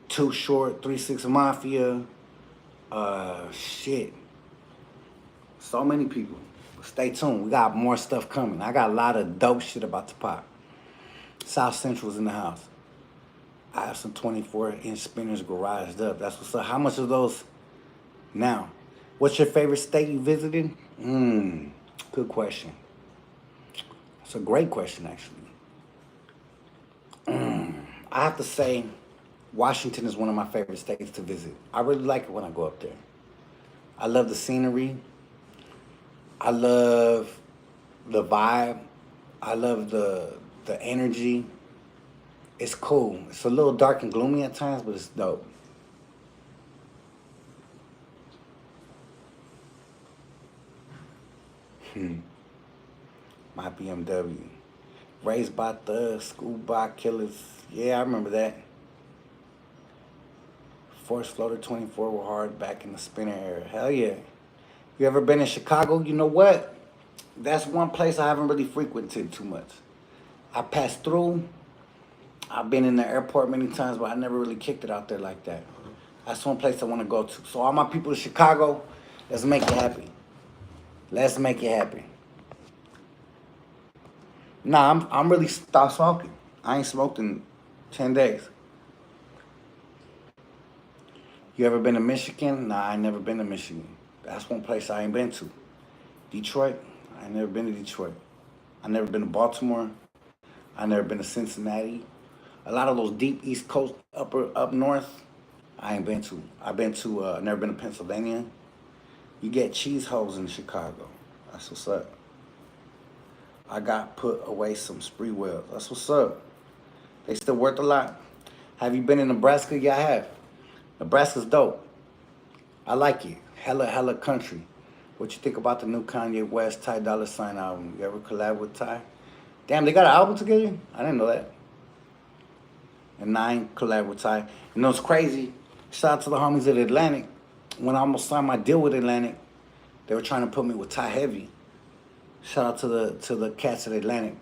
Too Short, 3 6 Mafia, shit. So many people. Stay tuned. We got more stuff coming. I got a lot of dope shit about to pop. South Central's in the house. I have some 24-inch spinners garaged up. That's what's up. How much of those now? What's your favorite state you visited? Good question. It's a great question, actually. I have to say Washington is one of my favorite states to visit. I really like it when I go up there. I love the scenery. I love the vibe. I love the energy. It's cool. It's a little dark and gloomy at times, but it's dope. My BMW. Raised by thugs, schooled by killers. Yeah, I remember that. Force Floater 24 were hard back in the spinner era. Hell yeah. You ever been in Chicago? You know what? That's one place I haven't really frequented too much. I passed through. I've been in the airport many times, but I never really kicked it out there like that. That's one place I want to go to. So all my people in Chicago, let's make it happen. Let's make it happen. Nah, I'm really stopped smoking. I ain't smoked in 10 days. You ever been to Michigan? Nah, I ain't never been to Michigan. That's one place I ain't been to. Detroit? I ain't never been to Detroit. I never been to Baltimore. I never been to Cincinnati. A lot of those deep East Coast up north, I ain't been to. I've been to never been to Pennsylvania. You get cheese holes in Chicago. That's what's up. I got put away some spree wells. That's what's up. They still worth a lot. Have you been in Nebraska? Yeah, I have. Nebraska's dope. I like it. Hella country. What you think about the new Kanye West Ty Dolla $ign album? You ever collab with Ty? Damn, they got an album together? I didn't know that. And 9 collab with Ty. You know, it's crazy. Shout out to the homies at Atlantic. When I almost signed my deal with Atlantic, they were trying to put me with Ty Heavy. Shout out to the cats at Atlantic.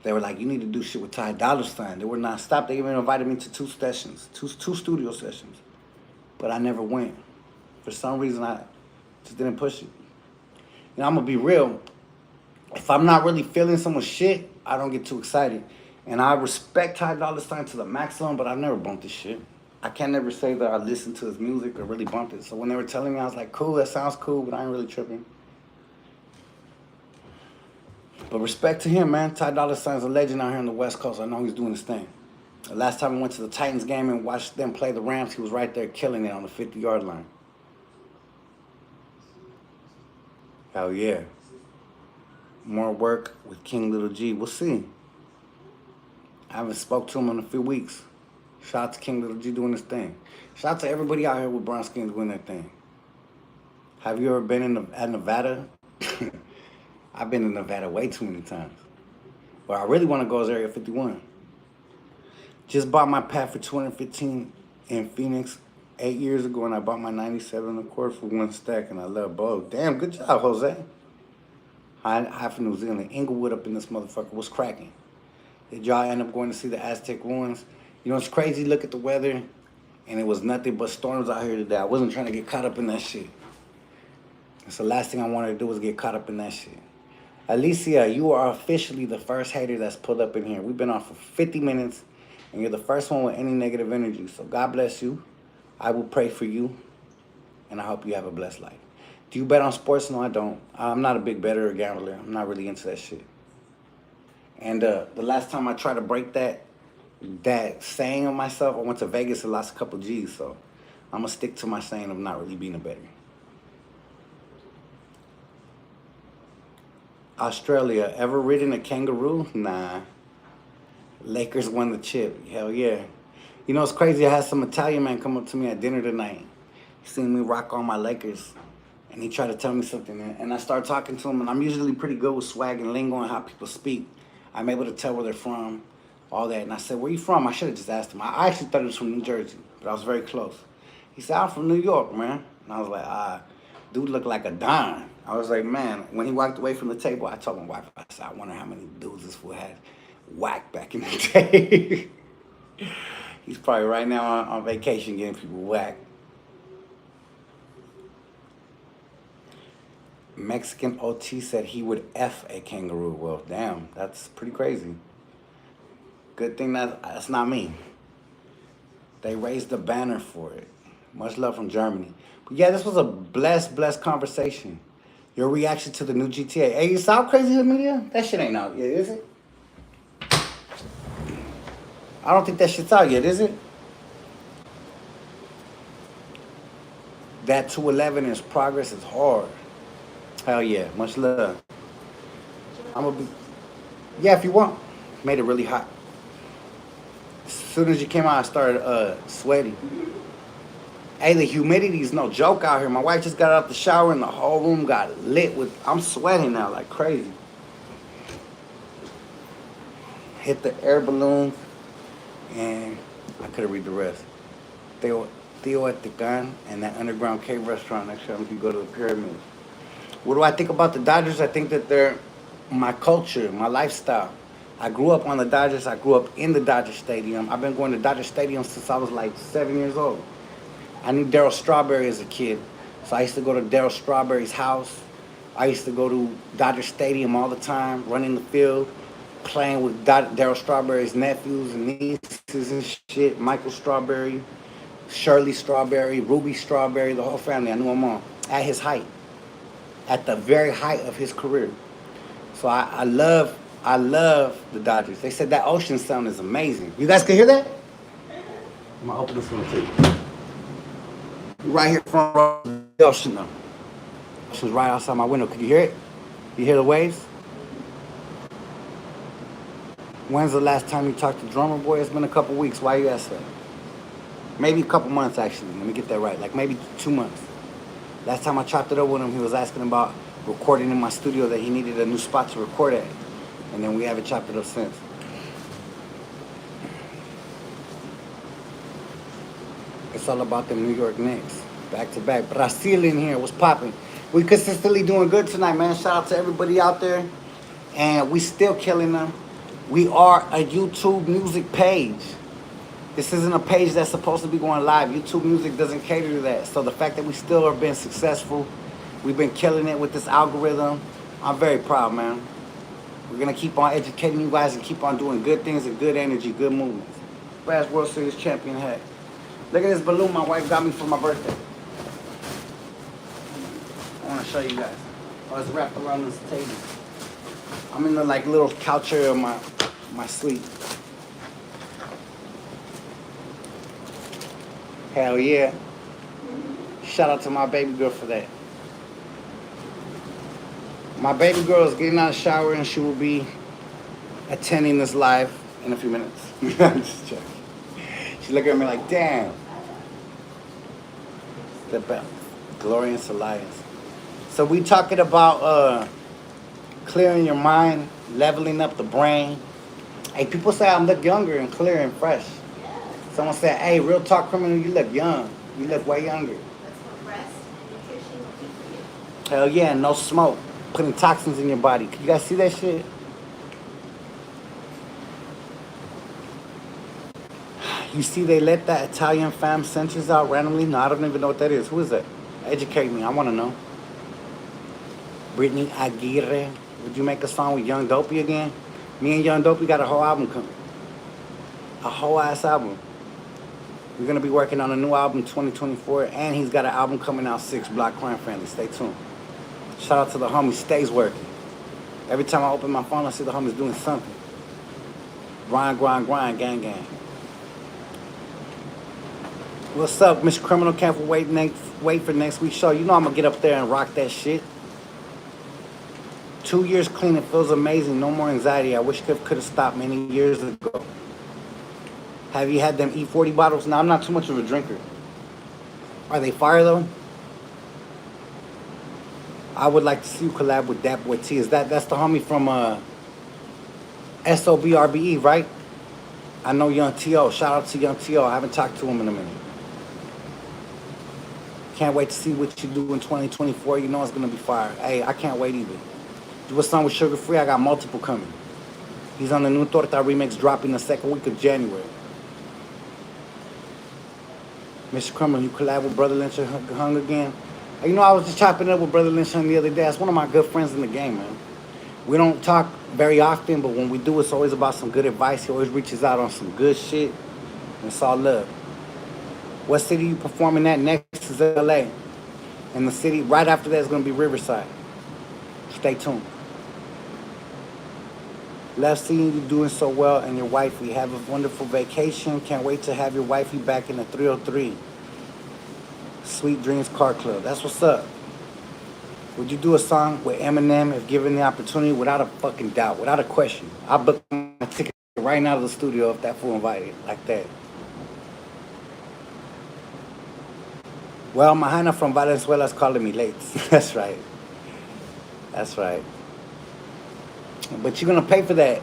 They were like, you need to do shit with Ty Dolla $ign. They were not stopped. They even invited me to 2 sessions, two studio sessions. But I never went. For some reason, I just didn't push it. You know, I'm going to be real. If I'm not really feeling someone's shit, I don't get too excited. And I respect Ty Dolla $ign to the maximum, but I've never bumped this shit. I can't never say that I listened to his music or really bumped it. So when they were telling me, I was like, cool, that sounds cool, but I ain't really tripping. But respect to him, man. Ty Dolla $ign's a legend out here on the West Coast. I know he's doing his thing. The last time I went to the Titans game and watched them play the Rams, he was right there killing it on the 50-yard line. Hell yeah. More work with King Little G. We'll see. I haven't spoke to him in a few weeks. Shout out to King Little G doing his thing. Shout out to everybody out here with brown skins doing their thing. Have you ever been at Nevada? I've been to Nevada way too many times. Where I really want to go is Area 51. Just bought my pad for $215 in Phoenix 8 years ago, and I bought my 97 Accord for 1 stack, and I love both. Damn, good job, Jose. Hi from New Zealand. Inglewood up in this motherfucker. What's cracking? Did y'all end up going to see the Aztec ruins? You know, it's crazy. Look at the weather, and it was nothing but storms out here today. I wasn't trying to get caught up in that shit. That's the last thing I wanted to do was get caught up in that shit. Alicia, you are officially the first hater that's pulled up in here. We've been on for 50 minutes, and you're the first one with any negative energy. So God bless you. I will pray for you, and I hope you have a blessed life. Do you bet on sports? No, I don't. I'm not a big bettor or gambler. I'm not really into that shit. And the last time I tried to break that saying of myself, I went to Vegas and lost a couple G's. So I'm going to stick to my saying of not really being a bettor. Australia, ever ridden a kangaroo? Nah. Lakers won the chip. Hell yeah. You know, it's crazy. I had some Italian man come up to me at dinner tonight. He seen me rock on my Lakers. And he tried to tell me something. And I started talking to him. And I'm usually pretty good with swag and lingo and how people speak. I'm able to tell where they're from, all that. And I said, where you from? I should have just asked him. I actually thought he was from New Jersey, but I was very close. He said, I'm from New York, man. And I was like, dude looked like a dime. I was like, man, when he walked away from the table, I told my wife, I said, I wonder how many dudes this fool had whacked back in the day. He's probably right now on vacation getting people whacked. Mexican OT said he would F a kangaroo. Well, damn, that's pretty crazy. Good thing that's not me. They raised the banner for it. Much love from Germany. But yeah, this was a blessed conversation. Your reaction to the new GTA. Hey, you saw Crazy Hood Media? That shit ain't out yet, is it? I don't think that shit's out yet, is it? That 211 is progress is hard. Hell yeah, much love. I'm gonna be, yeah, if you want. Made it really hot. As soon as you came out, I started sweating. Hey, the humidity is no joke out here. My wife just got out the shower and the whole room got lit with, I'm sweating now like crazy. Hit the air balloon and I couldn't read the rest. Theo at the gun and that underground cave restaurant next time you go to the pyramids. What do I think about the Dodgers? I think that they're my culture, my lifestyle. I grew up on the Dodgers. I grew up in the Dodger Stadium. I've been going to Dodger Stadium since I was like 7 years old. I knew Darryl Strawberry as a kid. So I used to go to Darryl Strawberry's house. I used to go to Dodger Stadium all the time, running the field, playing with Darryl Strawberry's nephews and nieces and shit. Michael Strawberry, Shirley Strawberry, Ruby Strawberry, the whole family. I knew them all at his height. at the very height of his career. So I love the Dodgers. They said that ocean sound is amazing. You guys can hear that? I'm gonna open this one too. Right here from the ocean though. Ocean's right outside my window. Can you hear it? You hear the waves? When's the last time you talked to Drummer Boy? It's been a couple weeks. Why you ask that? Maybe a couple months actually. Let me get that right. Like maybe 2 months. Last time I chopped it up with him, he was asking about recording in my studio that he needed a new spot to record at. And then we haven't chopped it up since. It's all about the New York Knicks. Back to back. Brazil in here. What's popping? We consistently doing good tonight, man. Shout out to everybody out there. And we still killing them. We are a YouTube music page. This isn't a page that's supposed to be going live. YouTube music doesn't cater to that. So the fact that we still are being successful, we've been killing it with this algorithm, I'm very proud, man. We're going to keep on educating you guys and keep on doing good things and good energy, good movements. Last World Series champion hat. Look at this balloon my wife got me for my birthday. I want to show you guys. Oh, it's wrapped around this table. I'm in the like little couch area of my suite. Hell yeah. Shout out to my baby girl for that. My baby girl is getting out of the shower and she will be attending this live in a few minutes. I'm just joking. She looked at me like, damn. The best. Glorious Alliance. So we talking about clearing your mind, leveling up the brain. Hey, people say I look younger and clear and fresh. Someone said, hey, real talk criminal, you look young. You look way younger. That's what rest and nutrition will do for you. Hell yeah, no smoke. Putting toxins in your body. Can you guys see that shit? You see they let that Italian fam sentence out randomly? No, I don't even know what that is. Who is that? Educate me. I want to know. Brittany Aguirre. Would you make a song with Young Dopey again? Me and Young Dopey got a whole album coming. A whole ass album. We're going to be working on a new album 2024. And he's got an album coming out 6, Block Crime Family. Stay tuned. Shout out to the homie, stays working. Every time I open my phone, I see the homies doing something. Grind, grind, grind, gang, gang. What's up, MrCriminal? Can't wait for next week's show. You know I'm going to get up there and rock that shit. 2 years clean, it feels amazing. No more anxiety. I wish could have stopped many years ago. Have you had them E40 bottles? Now, I'm not too much of a drinker. Are they fire, though? I would like to see you collab with Dat Boy T. That's the homie from SOBRBE, right? I know Young T.O. Shout out to Young T.O. I haven't talked to him in a minute. Can't wait to see what you do in 2024. You know it's going to be fire. Hey, I can't wait either. Do a song with Sugar Free. I got multiple coming. He's on the new Torta remix dropping the second week of January. MrCriminal, you collab with Brother Lynch Hung again? You know, I was just chopping up with Brother Lynch the other day. That's one of my good friends in the game, man. We don't talk very often, but when we do, it's always about some good advice. He always reaches out on some good shit. And it's all love. What city you performing at next is LA. And the city right after that is going to be Riverside. Stay tuned. Love seeing you doing so well and your wifey. Have a wonderful vacation. Can't wait to have your wifey back in the 303. Sweet Dreams Car Club. That's what's up. Would you do a song with Eminem if given the opportunity? Without a fucking doubt. Without a question. I'll book my ticket right now to the studio if that fool invited. Like that. Well, Mahana from Valenzuela is calling me late. That's right. That's right. But you're going to pay for that.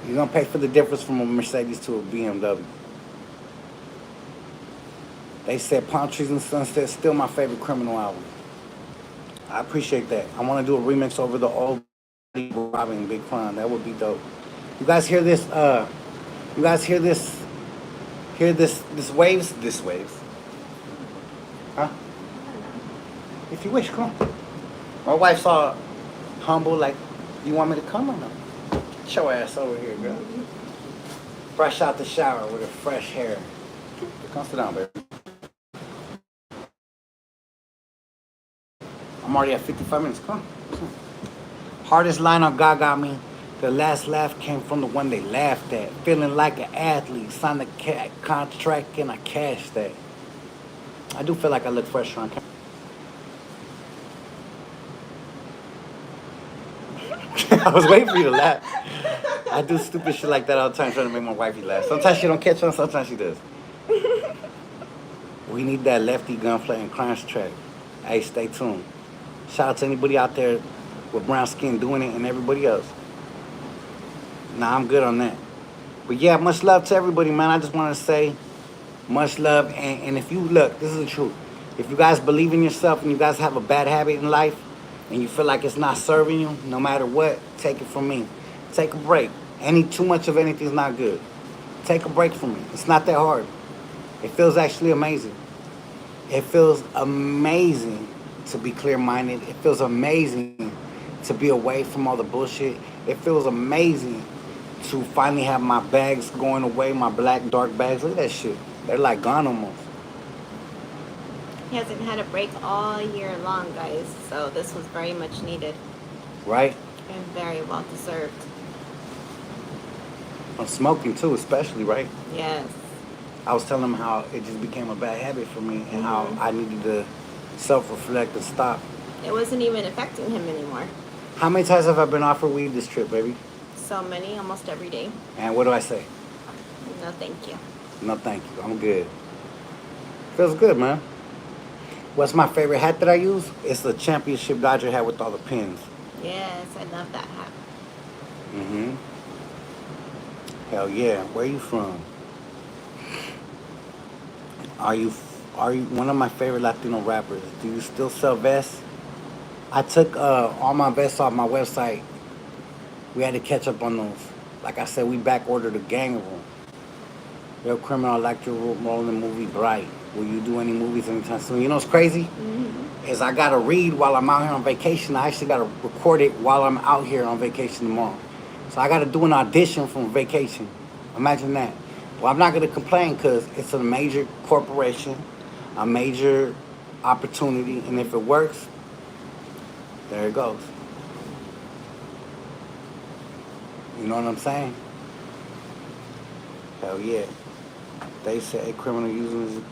You're going to pay for the difference from a Mercedes to a BMW. They said Palm Trees and Sunset still my favorite Criminal album. I appreciate that. I want to do a remix over the old Robbing Big Fun. That would be dope. You guys hear this? You guys hear this? Hear this? This waves? This waves. Huh? If you wish, come on. My wife's all humble, like, you want me to come or no? Get your ass over here, girl. Fresh out the shower with her fresh hair. Come sit down, baby. I'm already at 55 minutes. Come on. Hardest line on God got me. The last laugh came from the one they laughed at. Feeling like an athlete. Signed a contract and I cashed that. I do feel like I look fresher on camera. I was waiting for you to laugh. I do stupid shit like that all the time trying to make my wifey laugh. Sometimes she don't catch on, sometimes she does. We need that lefty gunplay and crunch track. Hey, stay tuned. Shout out to anybody out there with brown skin doing it and everybody else. Nah, I'm good on that. But yeah, much love to everybody, man. I just want to say much love. And if you look, this is the truth. If you guys believe in yourself and you guys have a bad habit in life and you feel like it's not serving you, no matter what, take it from me. Take a break. Too much of anything is not good. Take a break from it. It's not that hard. It feels actually amazing. It feels amazing to be clear-minded. It feels amazing to be away from all the bullshit. It feels amazing to finally have my bags going away, my black dark bags. Look at that shit. They're like gone almost. He hasn't had a break all year long, guys. So this was very much needed. Right? And very well deserved. On smoking too, especially, right? Yes. I was telling him how it just became a bad habit for me and how I needed to self-reflect and stop. It wasn't even affecting him anymore. How many times have I been offered weed this trip, baby? So many, almost every day. And what do I say? No, thank you. No, thank you. I'm good. Feels good, man. What's my favorite hat that I use? It's the championship Dodger hat with all the pins. Yes, I love that hat. Mm-hmm. Hell yeah. Where you from? Are you one of my favorite Latino rappers? Do you still sell vests? I took all my vests off my website. We had to catch up on those. Like I said, we back ordered a gang of them. Yo, criminal, I like your role in the movie Bright. Will you do any movies anytime soon? You know what's crazy? Is I gotta read while I'm out here on vacation. I actually gotta record it while I'm out here on vacation tomorrow. So I gotta do an audition from vacation. Imagine that. Well, I'm not gonna complain because it's a major corporation, a major opportunity, and if it works, there it goes. You know what I'm saying? Hell yeah. They say, hey, criminal,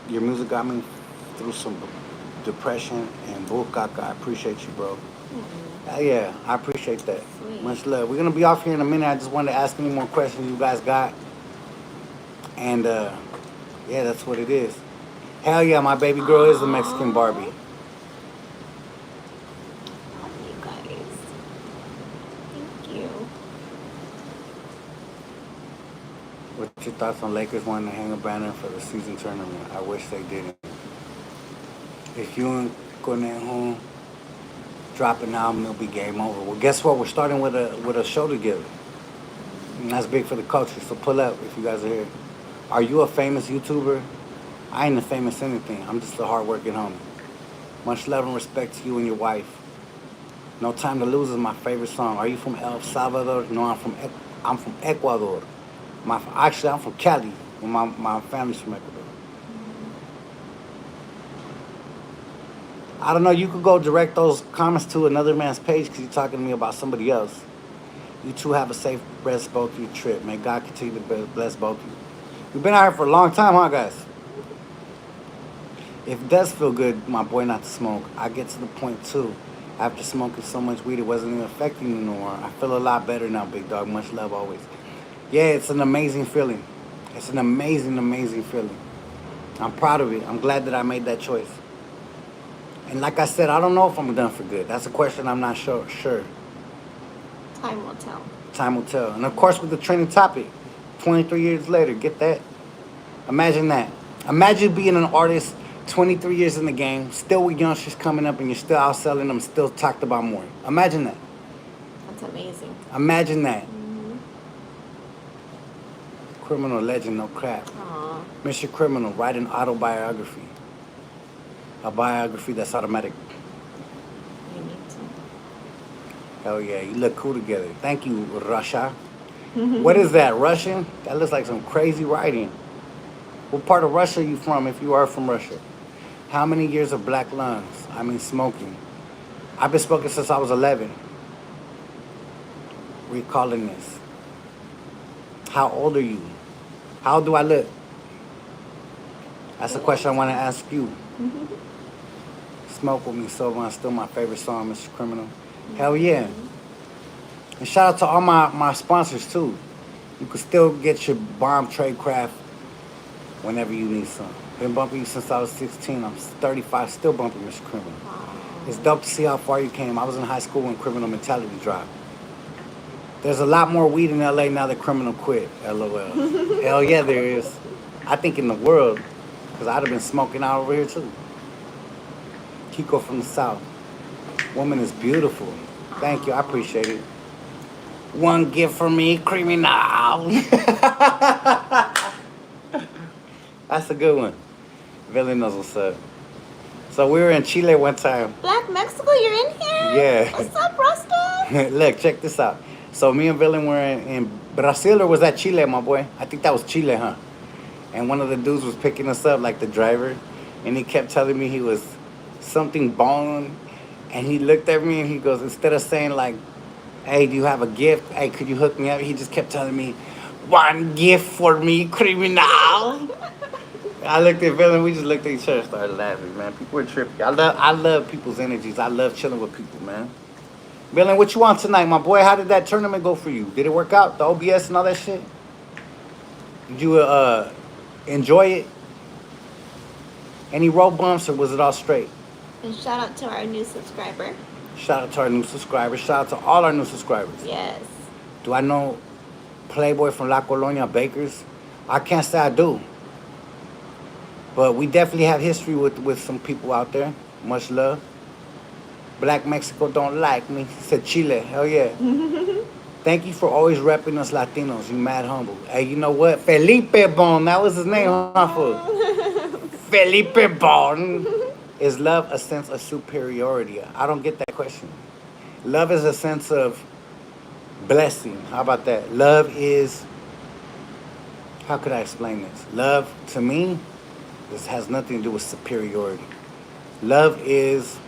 your music got me through some depression and bullcaca. I appreciate you, bro. Hell yeah, I appreciate that. Sweet. Much love. We're gonna be off here in a minute. I just wanted to ask any more questions you guys got. And yeah, that's what it is. Hell yeah, my baby girl is a Mexican Barbie. Love you guys. Thank you. What's your thoughts on Lakers wanting to hang a banner for the season tournament? I wish they didn't. If you and Conejo drop an album, it'll be game over. Well, guess what? We're starting with a show together. And that's big for the culture, so pull up if you guys are here. Are you a famous YouTuber? I ain't a famous anything. I'm just a hard-working homie. Much love and respect to you and your wife. No Time to Lose is my favorite song. Are you from El Salvador? No, I'm from Ecuador. Actually, I'm from Cali. My family's from Ecuador. I don't know. You could go direct those comments to another man's page because you're talking to me about somebody else. You two have a safe, blessed both of your trip. May God continue to bless both of you. We've been out here for a long time, huh, guys? It does feel good, my boy, not to smoke. I get to the point, too. After smoking so much weed, it wasn't even affecting me no more. I feel a lot better now, big dog. Much love always. Yeah, it's an amazing feeling. It's an amazing, amazing feeling. I'm proud of it. I'm glad that I made that choice. And like I said, I don't know if I'm done for good. That's a question I'm not sure. Time will tell. Time will tell. And of course, with the trending topic, 23 years later, get that? Imagine that. Imagine being an artist 23 years in the game, still with youngsters coming up, and you're still out selling them, still talked about more. Imagine that. That's amazing. Imagine that. Criminal legend, no crap. Aww. MrCriminal, write an autobiography. A biography that's automatic. You need to. Hell yeah, you look cool together. Thank you, Russia. What is that, Russian? That looks like some crazy writing. What part of Russia are you from if you are from Russia? How many years of black lungs? I mean smoking. I've been smoking since I was 11. Recalling this. How old are you? How do I look? That's a question I want to ask you. Smoke with me, so still my favorite song, MrCriminal. Hell yeah. And shout out to all my sponsors too. You can still get your bomb tradecraft whenever you need some. Been bumping you since I was 16. I'm 35, still bumping MrCriminal. It's dope to see how far you came. I was in high school when Criminal Mentality dropped. There's a lot more weed in LA now that Criminal quit. LOL. Hell yeah, there is. I think in the world, because I'd have been smoking out over here too. Kiko from the South. Woman is beautiful. Thank you, I appreciate it. One gift from me, Criminal. That's a good one. Billy knows what's up. So we were in Chile one time. Black Mexico, you're in here? Yeah. What's up, Rasta? Look, check this out. So me and Villain were in Brazil, or was that Chile, my boy? I think that was Chile, huh? And one of the dudes was picking us up, like the driver, and he kept telling me he was something bone, and he looked at me and he goes, instead of saying like, hey, do you have a gift? Hey, could you hook me up? He just kept telling me, one gift for me, Criminal. I looked at Villain, we just looked at each other and started laughing, man. People are trippy. I love people's energies. I love chilling with people, man. Villain, what you want tonight, my boy? How did that tournament go for you? Did it work out? The OBS and all that shit? Did you enjoy it? Any road bumps, or was it all straight? And shout out to our new subscriber. Shout out to our new subscribers. Shout out to all our new subscribers. Yes. Do I know Playboy from La Colonia Bakers? I can't say I do. But we definitely have history with some people out there. Much love. Black Mexico don't like me. Said Chile. Hell yeah. Thank you for always repping us Latinos. You mad humble. Hey, you know what? Felipe Bon. That was his name, huh, fool? Felipe Bon. Is love a sense of superiority? I don't get that question. Love is a sense of blessing. How about that? Love is... How could I explain this? Love, to me, this has nothing to do with superiority. Love is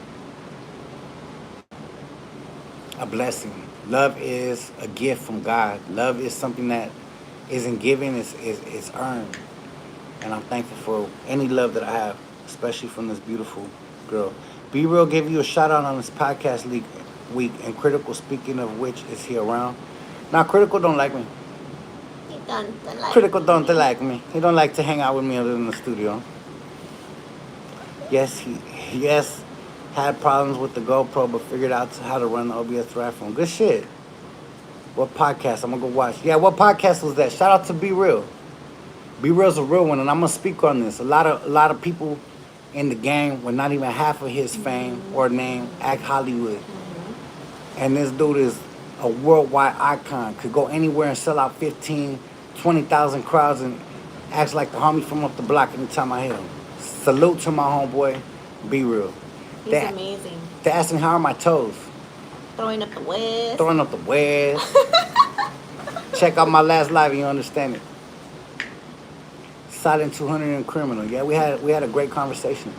a blessing. Love is a gift from God. Love is something that isn't given, it's earned. And I'm thankful for any love that I have, especially from this beautiful girl. Be Real gave you a shout out on this podcast week, and Critical, speaking of which, is he around? Now, Critical don't like me. He don't like Critical don't like me. He don't like to hang out with me other than the studio. Yes, had problems with the GoPro, but figured out how to run the OBS right from. Good shit. What podcast? I'm gonna go watch. Yeah, what podcast was that? Shout out to Be Real. Be Real's a real one, and I'm gonna speak on this. A lot of people in the game with not even half of his fame or name act Hollywood. And this dude is a worldwide icon. Could go anywhere and sell out 15, 20,000 crowds and acts like the homie from up the block anytime I hit him. Salute to my homeboy, Be Real. He's amazing. They asked me, how are my toes? Throwing up the West. Throwing up the West. Check out my last live and you understand it. Silent 200 and Criminal. Yeah, we had a great conversation.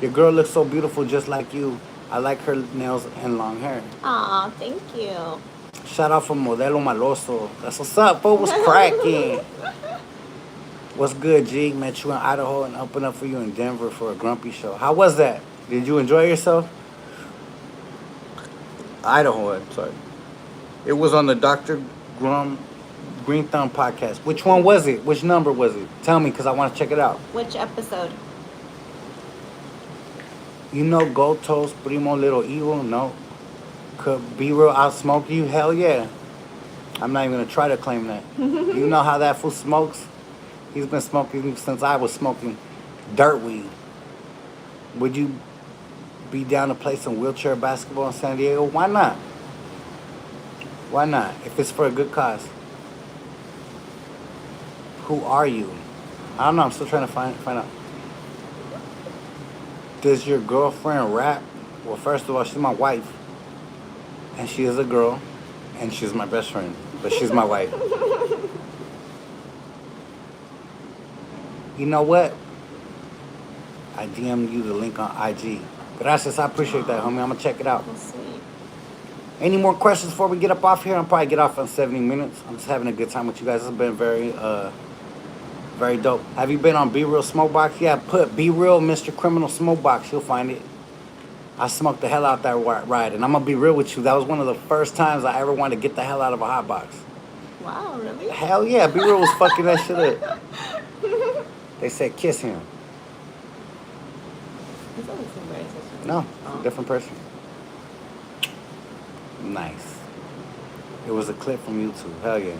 Your girl looks so beautiful just like you. I like her nails and long hair. Aw, thank you. Shout out from Modelo Maloso. That's what's up, fool. What's cracking? What's good, G? Met you in Idaho and opened up for you in Denver for a Grumpy show. How was that? Did you enjoy yourself? Idaho, I'm sorry. It was on the Dr. Green Thumb podcast. Which one was it? Which number was it? Tell me, because I want to check it out. Which episode? You know Goto's Primo Little Evil? No. Could Be Real outsmoke you? Hell yeah. I'm not even going to try to claim that. You know how that fool smokes? He's been smoking since I was smoking dirt weed. Would you be down to play some wheelchair basketball in San Diego? Why not? Why not? If it's for a good cause. Who are you? I don't know. I'm still trying to find out. Does your girlfriend rap? Well, first of all, she's my wife. And she is a girl. And she's my best friend. But she's my wife. You know what? I DM'd you the link on IG. Gracias, I appreciate that, homie. I'm gonna check it out. Well, sweet. Any more questions before we get up off here? I'll probably get off in 70 minutes. I'm just having a good time with you guys. It's been very dope. Have you been on Be Real Smokebox? Yeah, put Be Real MrCriminal Smokebox. You'll find it. I smoked the hell out that ride, and I'm gonna be real with you. That was one of the first times I ever wanted to get the hell out of a hot box. Wow, really? Hell yeah, Be Real was fucking that shit up. They said kiss him. Is that the same guy as this one? No, Oh. a different person. Nice. It was a clip from YouTube. Hell yeah.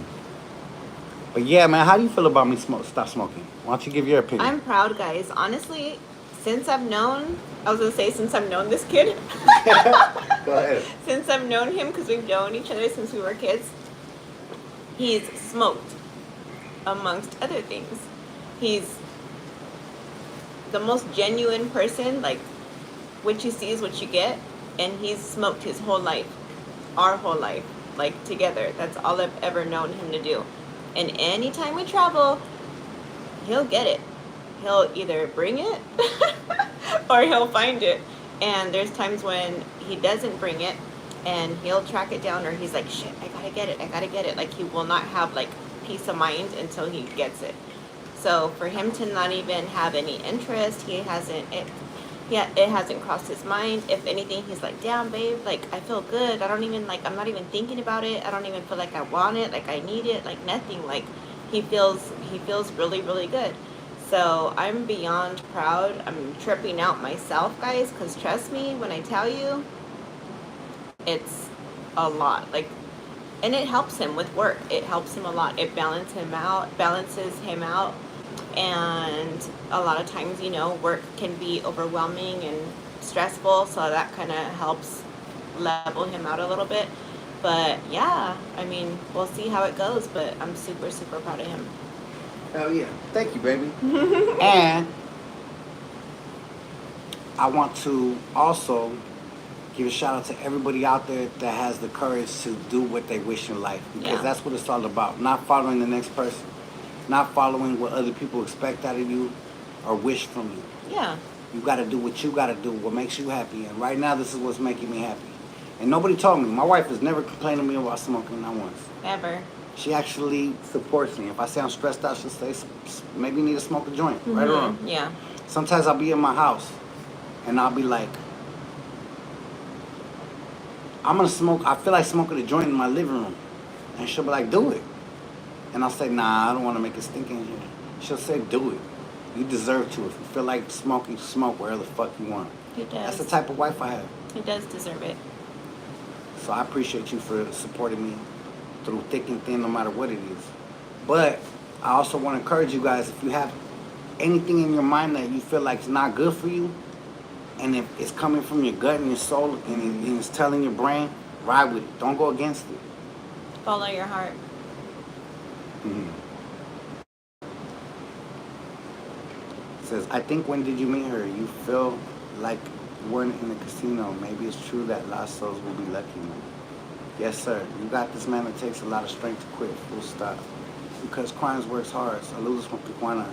But yeah, man, how do you feel about me stop smoking? Why don't you give your opinion? I'm proud, guys. Honestly, since I've known this kid. Go ahead. Since I've known him, because we've known each other since we were kids, he's smoked, amongst other things. He's the most genuine person, like, what you see is what you get, and he's smoked his whole life, our whole life, like, together. That's all I've ever known him to do. And anytime we travel, he'll get it. He'll either bring it or he'll find it. And there's times when he doesn't bring it and he'll track it down, or he's like, shit, I gotta get it. Like, he will not have, like, peace of mind until he gets it. So for him to not even have any interest, it hasn't crossed his mind. If anything, he's like, damn, babe, like, I feel good. I'm not even thinking about it. I don't even feel like I want it, like I need it, like nothing. Like, he feels really, really good. So I'm beyond proud. I'm tripping out myself, guys, because trust me when I tell you, it's a lot. Like, and it helps him with work. It helps him a lot. It balances him out. And a lot of times, work can be overwhelming and stressful, so that kind of helps level him out a little bit. But yeah, I mean, we'll see how it goes, but I'm super, super proud of him. Hell yeah. Thank you, baby. And I want to also give a shout out to everybody out there that has the courage to do what they wish in life, because that's what it's all about. Not following the next person, not following what other people expect out of you or wish from you. Yeah. You got to do what you got to do, what makes you happy. And right now, this is what's making me happy. And nobody told me. My wife has never complained to me about smoking, not once. Ever. She actually supports me. If I say I'm stressed out, she'll say, maybe you need to smoke a joint, right or wrong. Yeah. Sometimes I'll be in my house, and I'll be like, I'm going to smoke. I feel like smoking a joint in my living room. And she'll be like, do it. And I'll say, nah, I don't want to make it stink in here. She'll say, do it. You deserve to. If you feel like smoking, smoke wherever the fuck you want. He does. That's the type of wife I have. He does deserve it. So I appreciate you for supporting me through thick and thin, no matter what it is. But I also want to encourage you guys, if you have anything in your mind that you feel like is not good for you, and if it's coming from your gut and your soul, and it's telling your brain, ride with it. Don't go against it. Follow your heart. Mm-hmm. It says, I think when did you meet her? You feel like you weren't in the casino. Maybe it's true that lost souls will be lucky, man. Yes, sir. You got this, man. It takes a lot of strength to quit. Full stop. Because crimes works hard. Saludos from Tijuana.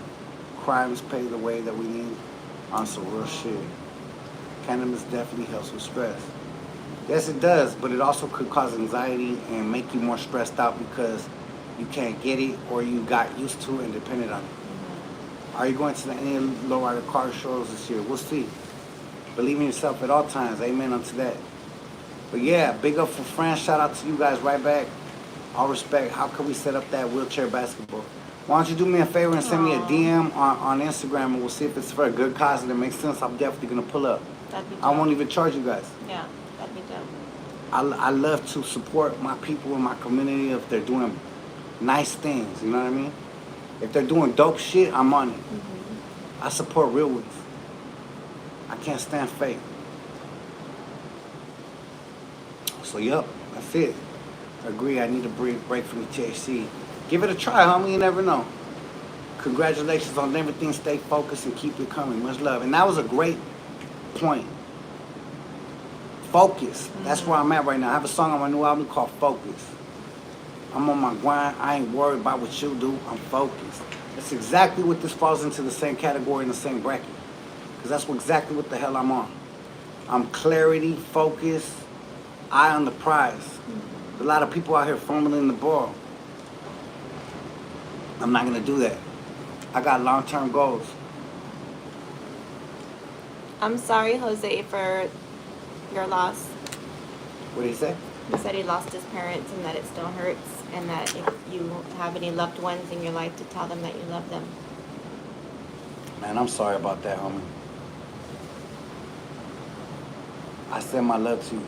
Crimes pay the way that we need on some real shit. Cannabis definitely helps with stress. Yes, it does, but it also could cause anxiety and make you more stressed out because you can't get it or you got used to it and depended on it. Are you going to any lowrider car shows this year? We'll see. Believe in yourself at all times. Amen unto that. But yeah, big up for France. Shout out to you guys right back. All respect. How can we set up that wheelchair basketball? Why don't you do me a favor and send me a DM on Instagram, and we'll see if it's for a good cause and it makes sense. I'm definitely going to pull up. That'd be dope. I won't even charge you guys. Yeah, that'd be dope. I love to support my people in my community if they're doing nice things, you know what I mean? If they're doing dope shit, I'm on it. Mm-hmm. I support real ones. I can't stand fake. So, yup, that's it. Agree, I need a break from the THC. Give it a try, homie, you never know. Congratulations on everything. Stay focused and keep it coming. Much love. And that was a great point. Focus. That's where I'm at right now. I have a song on my new album called Focus. I'm on my grind. I ain't worried about what you do. I'm focused. That's exactly what this falls into the same category in the same bracket. Because that's exactly what the hell I'm on. I'm clarity, focus, eye on the prize. There's a lot of people out here fumbling the ball. I'm not gonna do that. I got long-term goals. I'm sorry, Jose, for your loss. What did he say? He said he lost his parents and that it still hurts, and that if you have any loved ones in your life, to tell them that you love them. Man, I'm sorry about that, homie. I send my love to you.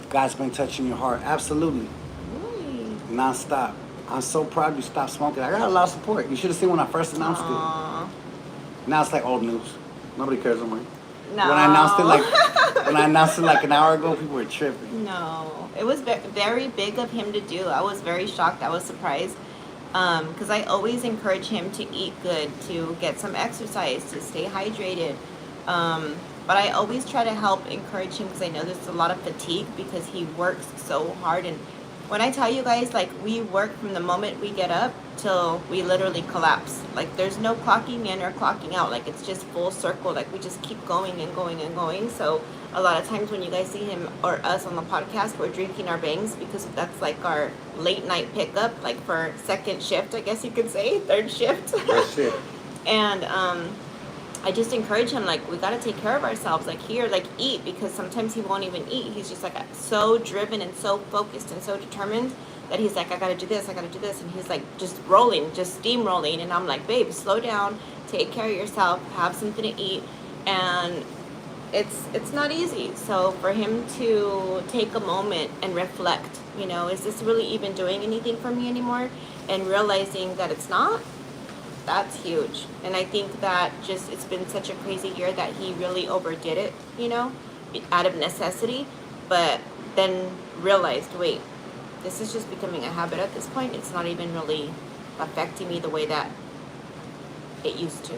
God's been touching your heart. Absolutely. Really? Non-stop. I'm so proud you stopped smoking. I got a lot of support. You should have seen when I first announced Aww. it. Now it's like old news. Nobody cares anymore. No. When I announced it like an hour ago, people were tripping. No. It was very big of him to do. I was very shocked. I was surprised. Because I always encourage him to eat good, to get some exercise, to stay hydrated. But I always try to help encourage him, because I know there's a lot of fatigue because he works so hard. And when I tell you guys, like, we work from the moment we get up till we literally collapse. Like, there's no clocking in or clocking out. Like, it's just full circle. Like, we just keep going and going and going. So a lot of times when you guys see him or us on the podcast, we're drinking our bangs, because that's like our late night pickup, like for second shift, I guess you could say, third shift. That's it. And I just encourage him, like, we got to take care of ourselves. Like, here, like, eat, because sometimes he won't even eat. He's just like so driven and so focused and so determined that he's like, I got to do this, I got to do this. And he's like just rolling, just steamrolling. And I'm like, babe, slow down, take care of yourself, have something to eat. And it's not easy. So for him to take a moment and reflect, you know, is this really even doing anything for me anymore? And realizing that it's not, that's huge. And I think that just, it's been such a crazy year that he really overdid it, you know, out of necessity, but then realized, wait, this is just becoming a habit at this point. It's not even really affecting me the way that it used to,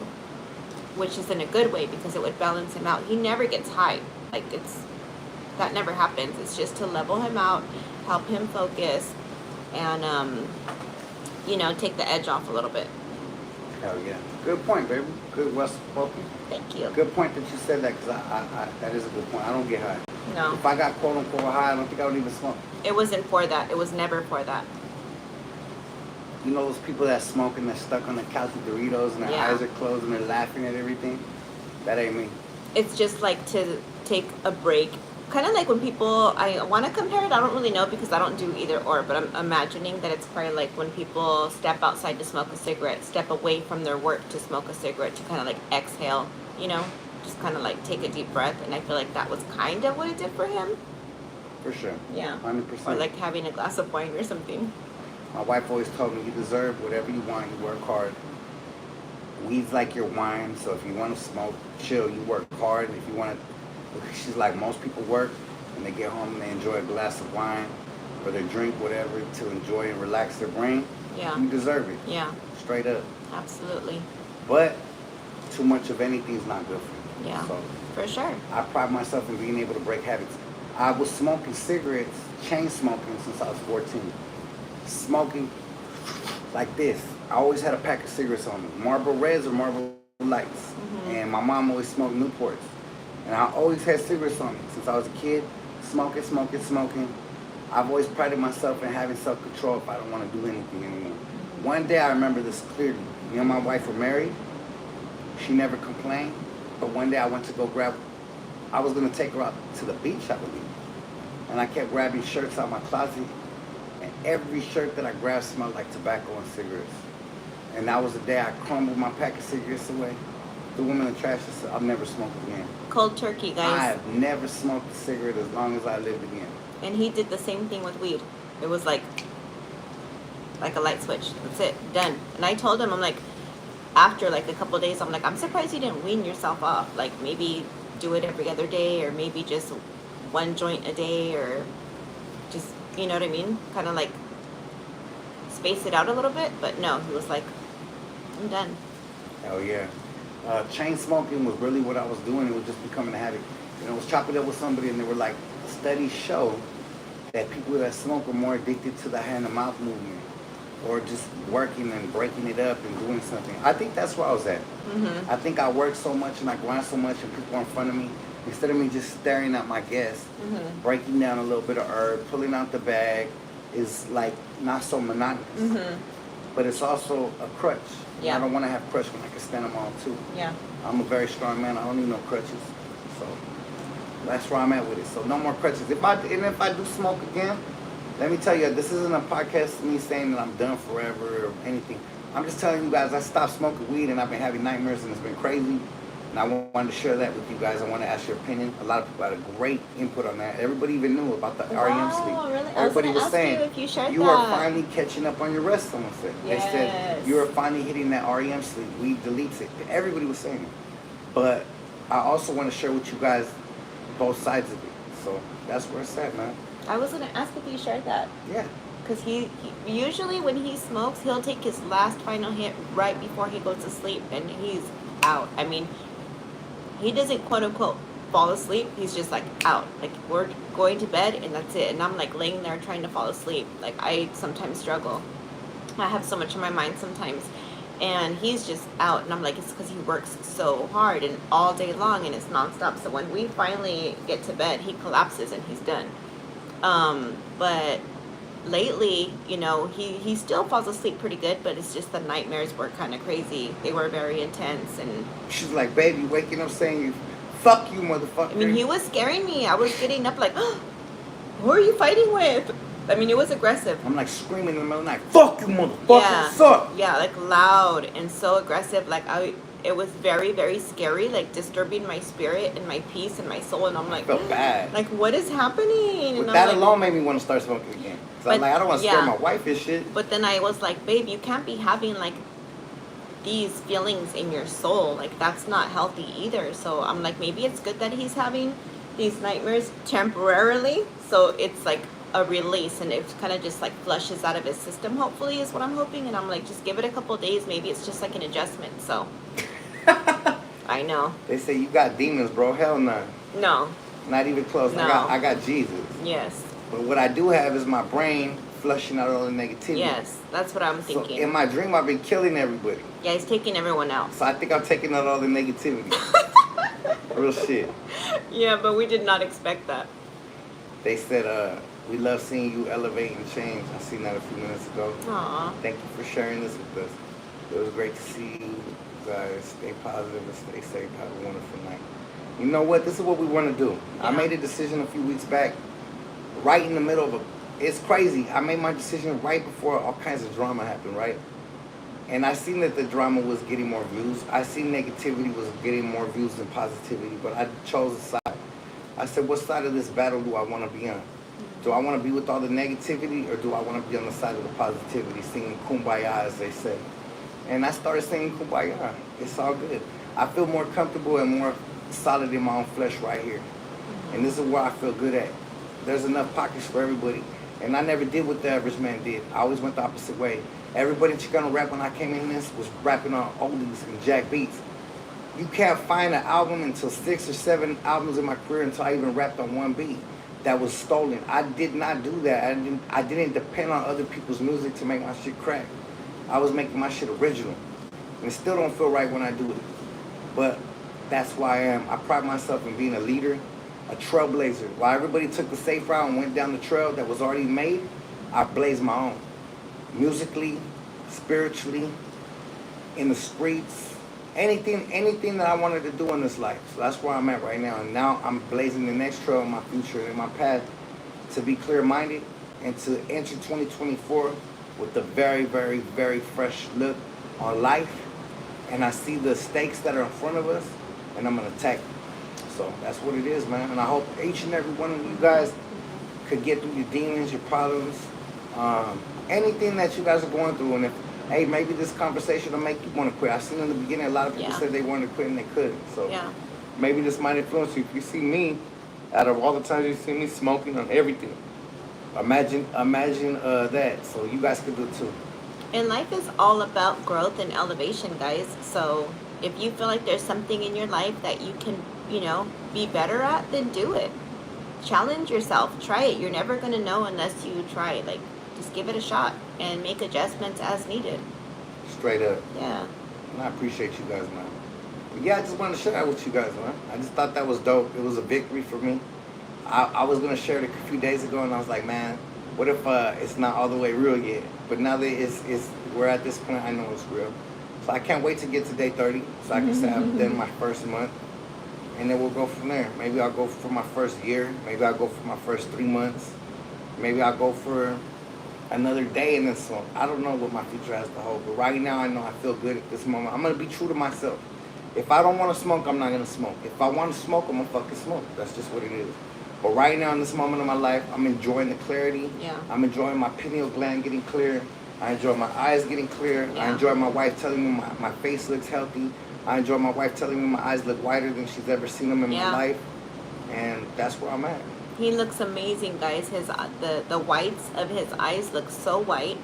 which is in a good way, because it would balance him out. He never gets high. Like, that never happens. It's just to level him out, help him focus, and you know, take the edge off a little bit. Hell yeah. Good point, baby. Good, well spoken. Thank you. Good point that you said that, because I that is a good point. I don't get high. No. If I got quote unquote high, I don't think I would even smoke. It wasn't for that. It was never for that. You know those people that smoke and they're stuck on the couch with Doritos and their Yeah. eyes are closed and they're laughing at everything? That ain't me. It's just like to take a break. Kind of like when people, I want to compare it, I don't really know because I don't do either or, but I'm imagining that it's probably like when people step outside to smoke a cigarette, step away from their work to smoke a cigarette, to kind of like exhale, you know, just kind of like take a deep breath. And I feel like that was kind of what it did for him. For sure. Yeah. 100%. Or like having a glass of wine or something. My wife always told me, you deserve whatever you want, you work hard. Weed's like your wine, so if you want to smoke, chill, you work hard. And if you want to, she's like, most people work and they get home and they enjoy a glass of wine or they drink whatever to enjoy and relax their brain. Yeah. You deserve it. Yeah. Straight up. Absolutely. But too much of anything is not good for you. Yeah. So For sure. I pride myself in being able to break habits. I was smoking cigarettes, chain smoking, since I was 14. Smoking like this. I always had a pack of cigarettes on me. Marlboro Reds or Marlboro Lights. Mm-hmm. And my mom always smoked Newports. And I always had cigarettes on me since I was a kid. Smoking. I've always prided myself in having self-control if I don't want to do anything anymore. One day I remember this clearly. Me and my wife were married. She never complained. But one day I went to go grab, I was going to take her out to the beach, I believe. And I kept grabbing shirts out of my closet. And every shirt that I grabbed smelled like tobacco and cigarettes. And that was the day I crumbled my pack of cigarettes away. The woman in the trash said, I'll never smoke again. Cold turkey, I guys. have never smoked a cigarette as long as I lived again. And he did the same thing with weed. It was like a light switch. That's it. Done. And I told him, I'm like, after like a couple of days, I'm like, I'm surprised you didn't wean yourself off. Like, maybe do it every other day, or maybe just one joint a day, or just, you know what I mean? Kind of like space it out a little bit. But no, he was like, I'm done. Hell yeah. Chain smoking was really what I was doing. It was just becoming a habit. You know, I was chopping up with somebody and they were like, studies show that people that smoke are more addicted to the hand-to-mouth movement. or just working and breaking it up and doing something. I think that's where I was at. I think I work so much and I grind so much and people are in front of me, instead of me just staring at my guests, breaking down a little bit of herb, pulling out the bag is like not so monotonous. But it's also a crutch. Yeah. I don't want to have crutch when I can stand them on too. Yeah. I'm a very strong man. I don't need no crutches. So that's where I'm at with it. So no more crutches. If I do smoke again, let me tell you, this isn't a podcast of me saying that I'm done forever or anything. I'm just telling you guys I stopped smoking weed and I've been having nightmares and it's been crazy. And I wanted to share that with you guys. I want to ask your opinion. A lot of people had a great input on that. Everybody even knew about the REM sleep. Really? Everybody was saying, you if you shared you that. are finally catching up on your rest, someone said. Yes. They said, you are finally hitting that REM sleep. Weed deletes it. Everybody was saying it. But I also want to share with you guys both sides of it. So that's where it's at, man. I was going to ask if you shared that. Yeah. Because he usually when he smokes, he'll take his last final hit right before he goes to sleep, and he's out. I mean, he doesn't quote unquote fall asleep. He's just like out. Like, we're going to bed and that's it. And I'm like laying there trying to fall asleep. Like, I sometimes struggle. I have so much in my mind sometimes. And he's just out. And I'm like, it's because he works so hard and all day long and it's nonstop. So when we finally get to bed, he collapses and he's done. But lately, you know, he still falls asleep pretty good, but it's just the nightmares were kind of crazy. They were very intense. And she's like, baby, waking up saying, fuck you, motherfucker. I mean, he was scaring me. I was getting up like, oh, who are you fighting with? I mean, it was aggressive. I'm like screaming in the middle of the night, fuck you, motherfucker, what's up? Yeah, like loud and so aggressive. Like, it was very, very scary, like disturbing my spirit and my peace and my soul. And I'm like, I felt bad. Like, what is happening? But and that like, alone made me want to start smoking again. So I'm like, I don't want to scare my wife and shit. But then I was like, babe, you can't be having like these feelings in your soul. Like, that's not healthy either. So I'm like, maybe it's good that he's having these nightmares temporarily. So it's like a release and it kind of just like flushes out of his system, hopefully, is what I'm hoping. And I'm like, just give it a couple days. Maybe it's just like an adjustment. So I know. They say you got demons, bro. Hell no. No. Not even close. No. I got Jesus. Yes. But what I do have is my brain flushing out all the negativity. Yes, that's what I'm thinking. So in my dream, I've been killing everybody. Yeah, he's taking everyone out. So I think I'm taking out all the negativity. Real shit. Yeah, but we did not expect that. They said, we love seeing you elevate and change. I seen that a few minutes ago. Aw. Thank you for sharing this with us. It was great to see you guys. Stay positive and stay safe. Have a wonderful night. You know what? This is what we want to do. Yeah. I made a decision a few weeks back, right in the middle of it's crazy. I made my decision right before all kinds of drama happened, right? And I seen that the drama was getting more views. I seen negativity was getting more views than positivity, but I chose a side. I said, what side of this battle do I want to be on? Do I want to be with all the negativity, or do I want to be on the side of the positivity, singing Kumbaya, as they say? And I started singing Kumbaya. It's all good. I feel more comfortable and more solid in my own flesh right here. And this is where I feel good at. There's enough pockets for everybody. And I never did what the average man did. I always went the opposite way. Everybody in Chicano rap when I came in this was rapping on oldies and jack beats. You can't find an album until 6 or 7 albums in my career until I even rapped on one beat that was stolen. I did not do that. I didn't depend on other people's music to make my shit crack. I was making my shit original. And it still don't feel right when I do it. But that's why I am. I pride myself in being a leader, a trailblazer. While everybody took the safe route and went down the trail that was already made, I blazed my own. Musically, spiritually, in the streets, anything that I wanted to do in this life. So that's where I'm at right now. And now I'm blazing the next trail in my future and my path to be clear-minded and to enter 2024 with a very, very, very fresh look on life. And I see the stakes that are in front of us, and I'm going to attack them. So that's what it is, man. And I hope each and every one of you guys could get through your demons, your problems, anything that you guys are going through. And if, hey, maybe this conversation will make you want to quit. I've seen in the beginning a lot of people said they wanted to quit and they couldn't. So maybe this might influence you. If you see me, out of all the times you see me smoking on everything, imagine that. So you guys could do it too. And life is all about growth and elevation, guys. So if you feel like there's something in your life that you can, you know, be better at, then do it. Challenge yourself. Try it. You're never going to know unless you try it. Like, just give it a shot and make adjustments as needed. Straight up. Yeah. And I appreciate you guys, man. But yeah, I just wanted to share that with you guys, man. I just thought that was dope. It was a victory for me. I was going to share it a few days ago, and I was like, man, what if it's not all the way real yet? But now that we're at this point, I know it's real. So I can't wait to get to day 30, so I can say I've done my first month. And then we'll go from there. Maybe I'll go for my first year. Maybe I'll go for my first 3 months. Maybe I'll go for another day and then smoke. I don't know what my future has to hold. But right now, I know I feel good at this moment. I'm going to be true to myself. If I don't want to smoke, I'm not going to smoke. If I want to smoke, I'm going to fucking smoke. That's just what it is. But right now, in this moment of my life, I'm enjoying the clarity. Yeah. I'm enjoying my pineal gland getting clear. I enjoy my eyes getting clear. Yeah. I enjoy my wife telling me my face looks healthy. I enjoy my wife telling me my eyes look whiter than she's ever seen them in my life. And that's where I'm at. He looks amazing, guys. His the whites of his eyes look so white,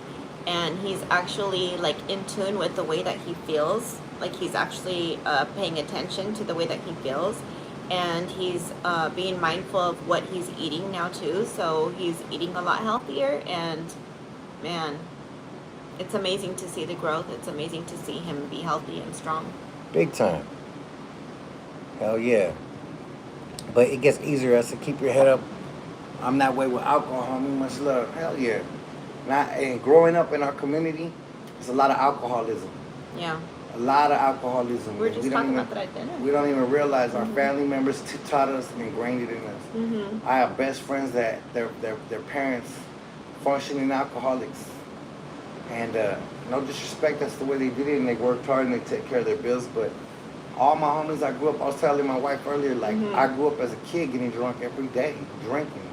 and he's actually like in tune with the way that he feels. Like he's actually paying attention to the way that he feels, and he's being mindful of what he's eating now too. So he's eating a lot healthier, and man, it's amazing to see the growth. It's amazing to see him be healthy and strong. Big time. Hell yeah. But it gets easier as to keep your head up. I'm that way with alcohol, homie. Much love. Hell yeah. And growing up in our community, there's a lot of alcoholism. Yeah. A lot of alcoholism. We were just talking about that at dinner. We don't even realize our family members taught us and ingrained it in us. Mm-hmm. I have best friends that their parents functioning alcoholics. And no disrespect, that's the way they did it, and they worked hard and they take care of their bills. But all my homies I grew up, I was telling my wife earlier, like I grew up as a kid getting drunk every day, drinking,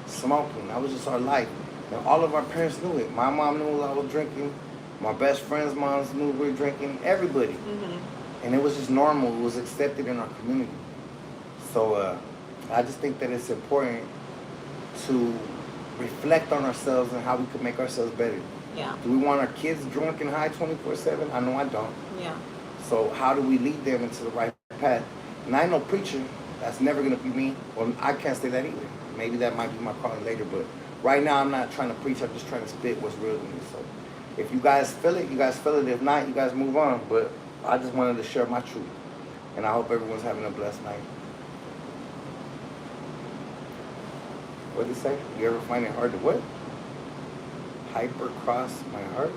smoking. That was just our life. And all of our parents knew it. My mom knew I was drinking. My best friends' moms knew we were drinking. Everybody. And it was just normal. It was accepted in our community. So I just think that it's important to reflect on ourselves and how we could make ourselves better. Yeah. Do we want our kids drunk and high 24/7? I know I don't. Yeah. So how do we lead them into the right path? And I know preaching, that's never going to be me. Well, I can't say that either. Maybe that might be my calling later, but right now I'm not trying to preach. I'm just trying to spit what's real to me. So if you guys feel it, you guys feel it. If not, you guys move on. But I just wanted to share my truth. And I hope everyone's having a blessed night. What did it say? You ever find it hard to what? Hyper cross my heart?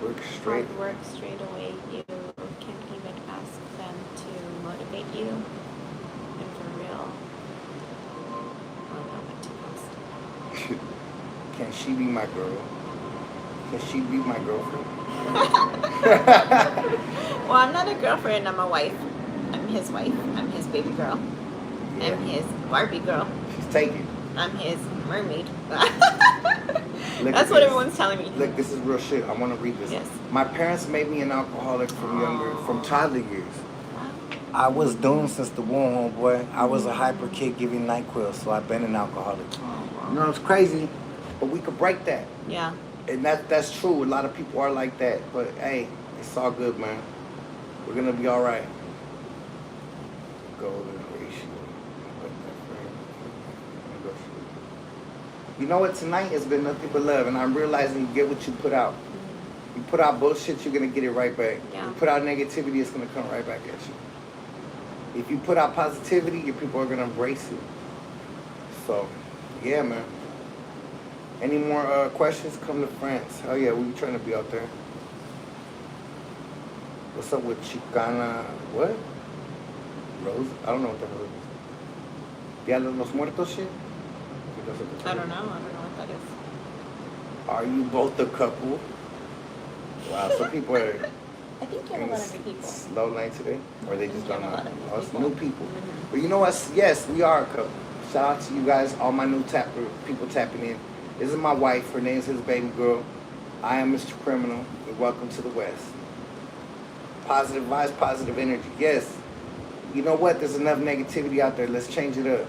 Work straight. Hard work straight away. You can even ask them to motivate you. And for real. Oh no, but too fast. Can she be my girl? Can she be my girlfriend? Well, I'm not a girlfriend, I'm a wife. I'm his wife. I'm his baby girl. Yeah. I'm his Barbie girl. She's taken. I'm his mermaid. Look That's at what this. everyone's telling me. Look, this is real shit. I want to read this. Yes. My parents made me an alcoholic from toddler years. Wow. I was doomed since the womb, homeboy. I was a hyper kid giving NyQuil, so I've been an alcoholic. Oh, You know, it's crazy, but we could break that. yeah. And that's true. A lot of people are like that. But, hey, it's all good, man. We're going to be all right. Golden ratio. You know what? Tonight has been nothing but love. And I'm realizing you get what you put out. You put out bullshit, you're going to get it right back. Yeah. You put out negativity, it's going to come right back at you. If you put out positivity, your people are going to embrace it. So, yeah, man. Any more questions? Come to France. Hell yeah, we trying to be out there. What's up with Chicana? What? Rose? I don't know what the hell it is. Dia de los Muertos shit? I don't know what that is. Are you both a couple? Wow, so people are I think you have a lot of new people. slow night today? Or they just don't You have a lot know? of new Oh, it's people. new people. But you know what? Yes, we are a couple. Shout out to you guys, all my new people tapping in. This is my wife. Her name's his baby girl. I am MrCriminal. And welcome to the West. Positive vibes, positive energy. Yes. You know what? There's enough negativity out there. Let's change it up.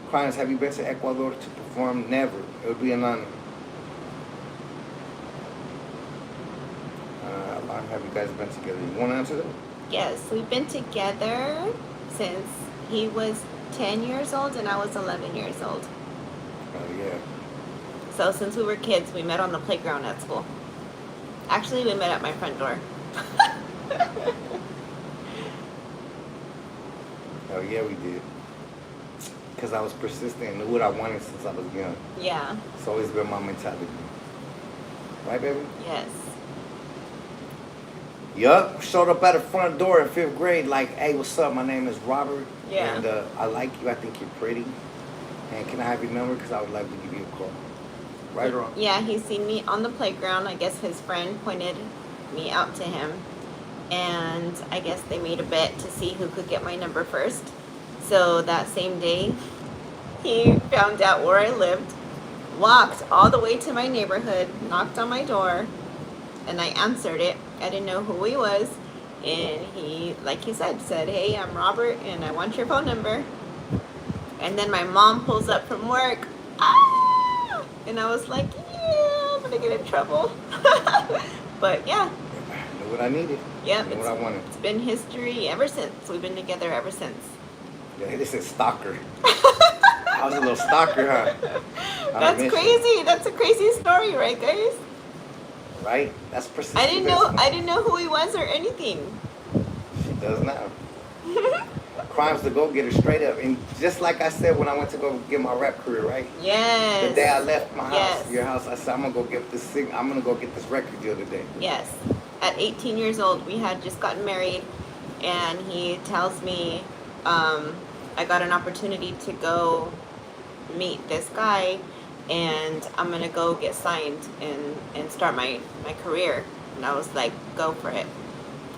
Crimes, have you been to Ecuador to perform? Never. It would be an honor. How long have you guys been together? You want to answer that? Yes, we've been together since he was 10 years old and I was 11 years old. Oh, yeah. So since we were kids, we met on the playground at school. Actually, we met at my front door. Oh, yeah, we did. Because I was persistent and knew what I wanted since I was young. Yeah. It's always been my mentality. Right, baby? Yes. Yup. Showed up at the front door in 5th grade like, hey, what's up? My name is Robert. Yeah. And I like you. I think you're pretty. And can I have your number? Because I would like to give you a call. Right or wrong? Yeah, he seen me on the playground. I guess his friend pointed me out to him. And I guess they made a bet to see who could get my number first. So that same day, he found out where I lived, walked all the way to my neighborhood, knocked on my door, and I answered it. I didn't know who he was. And he, like he said, hey, I'm Robert, and I want your phone number. And then my mom pulls up from work. Ah! And I was like, yeah, I'm going to get in trouble. But yeah. I knew what I needed. Yep. I knew what I wanted. It's been history ever since. We've been together ever since. Yeah, this is stalker. I was a little stalker, huh? That's crazy. That's a crazy story, right, guys? Right? That's persistent. I didn't know who he was or anything. She does now. Crime's the go-getter, straight up. And just like I said when I went to go get my rap career, right? Yes. The day I left my house, Yes. your house, I said, I'm gonna go get this record deal today. Yes. At 18 years old, we had just gotten married, and he tells me, I got an opportunity to go meet this guy, and I'm gonna go get signed and start my career. And I was like, go for it.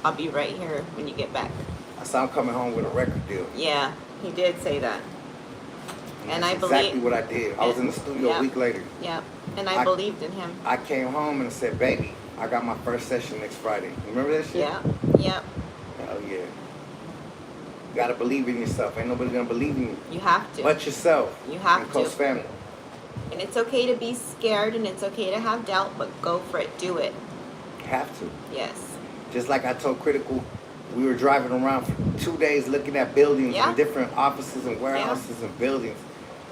I'll be right here when you get back. I said, I'm coming home with a record deal. Yeah, he did say that. And I that's believe exactly what I did. I was in the studio a week later. Yeah, and I believed in him. I came home and said, baby, I got my first session next Friday. Remember that shit? Yeah, yeah. Oh, yeah. You gotta believe in yourself. Ain't nobody gonna believe in you. You have to. But yourself. You have and to. close family. And it's okay to be scared, and it's okay to have doubt, but go for it. Do it. You have to. Yes. Just like I told Critical, we were driving around for 2 days looking at buildings and different offices and warehouses and buildings.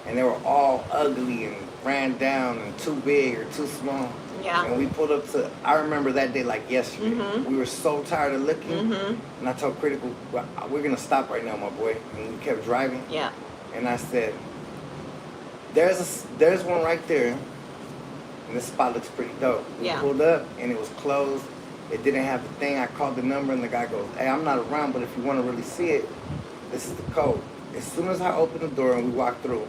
And they were all ugly and ran down and too big or too small. Yeah. And we pulled up to, I remember that day like yesterday. Mm-hmm. We were so tired of looking. Mm-hmm. And I told Critical, well, we're going to stop right now, my boy. And we kept driving. Yeah. And I said, there's one right there. And this spot looks pretty dope. We pulled up and it was closed. It didn't have the thing. I called the number and the guy goes, hey, I'm not around, but if you want to really see it, this is the code. As soon as I opened the door and we walked through,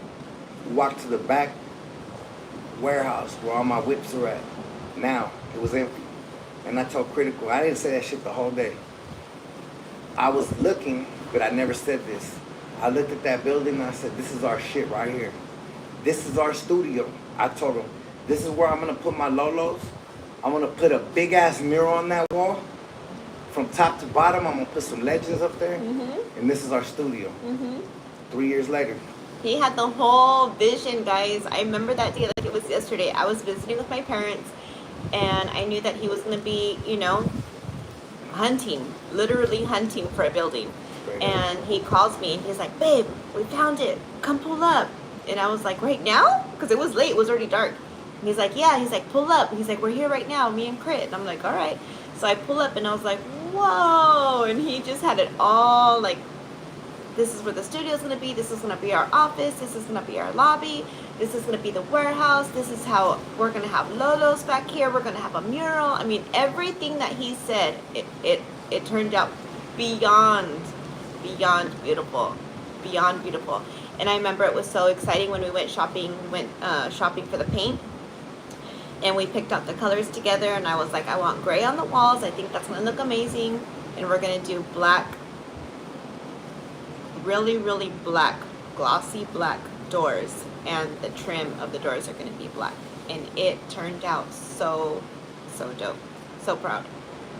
we walked to the back warehouse where all my whips are at. Now, it was empty. And I told Critical, I didn't say that shit the whole day. I was looking, but I never said this. I looked at that building and I said, this is our shit right here. This is our studio. I told him, this is where I'm going to put my Lolos. I'm going to put a big-ass mirror on that wall. From top to bottom, I'm going to put some legends up there. Mm-hmm. And this is our studio. Mm-hmm. 3 years later. He had the whole vision, guys. I remember that day like it was yesterday. I was visiting with my parents, and I knew that he was going to be, hunting, literally hunting for a building. And he calls me, and he's like, babe, we found it. Come pull up. And I was like, right now? Because it was late. It was already dark. And he's like, yeah. He's like, pull up. He's like, we're here right now, me and Crit. And I'm like, all right. So I pull up, and I was like, whoa. And he just had it all, like, this is where the studio is going to be. This is going to be our office. This is going to be our lobby. This is going to be the warehouse. This is how we're going to have Lolos back here. We're going to have a mural. I mean, everything that he said, it turned out beyond beautiful. Beyond beautiful. And I remember it was so exciting when we went shopping. We went shopping for the paint. And we picked out the colors together. And I was like, I want gray on the walls. I think that's going to look amazing. And we're going to do black, really, really black, glossy black doors. And the trim of the doors are going to be black. And it turned out so dope. So proud.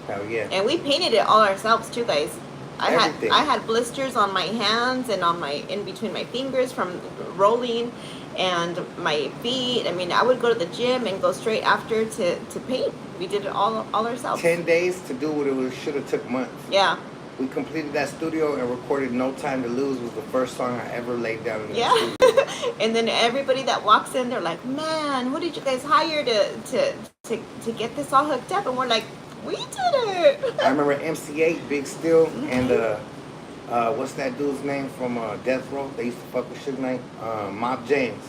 Hell yeah. And we painted it all ourselves too, guys. I had blisters on my hands and on in between my fingers from rolling, and my feet. I mean, I would go to the gym and go straight after to paint. We did it all ourselves. 10 days to do what it should have took months. Yeah. We completed that studio and recorded "No Time to Lose" was the first song I ever laid down in the Yeah. studio. And then everybody that walks in, they're like, "Man, who did you guys hire to get this all hooked up?" And we're like, "We did it." I remember MC8, Big Steel, and what's that dude's name from Death Row? They used to fuck with Suge Knight. Mob James.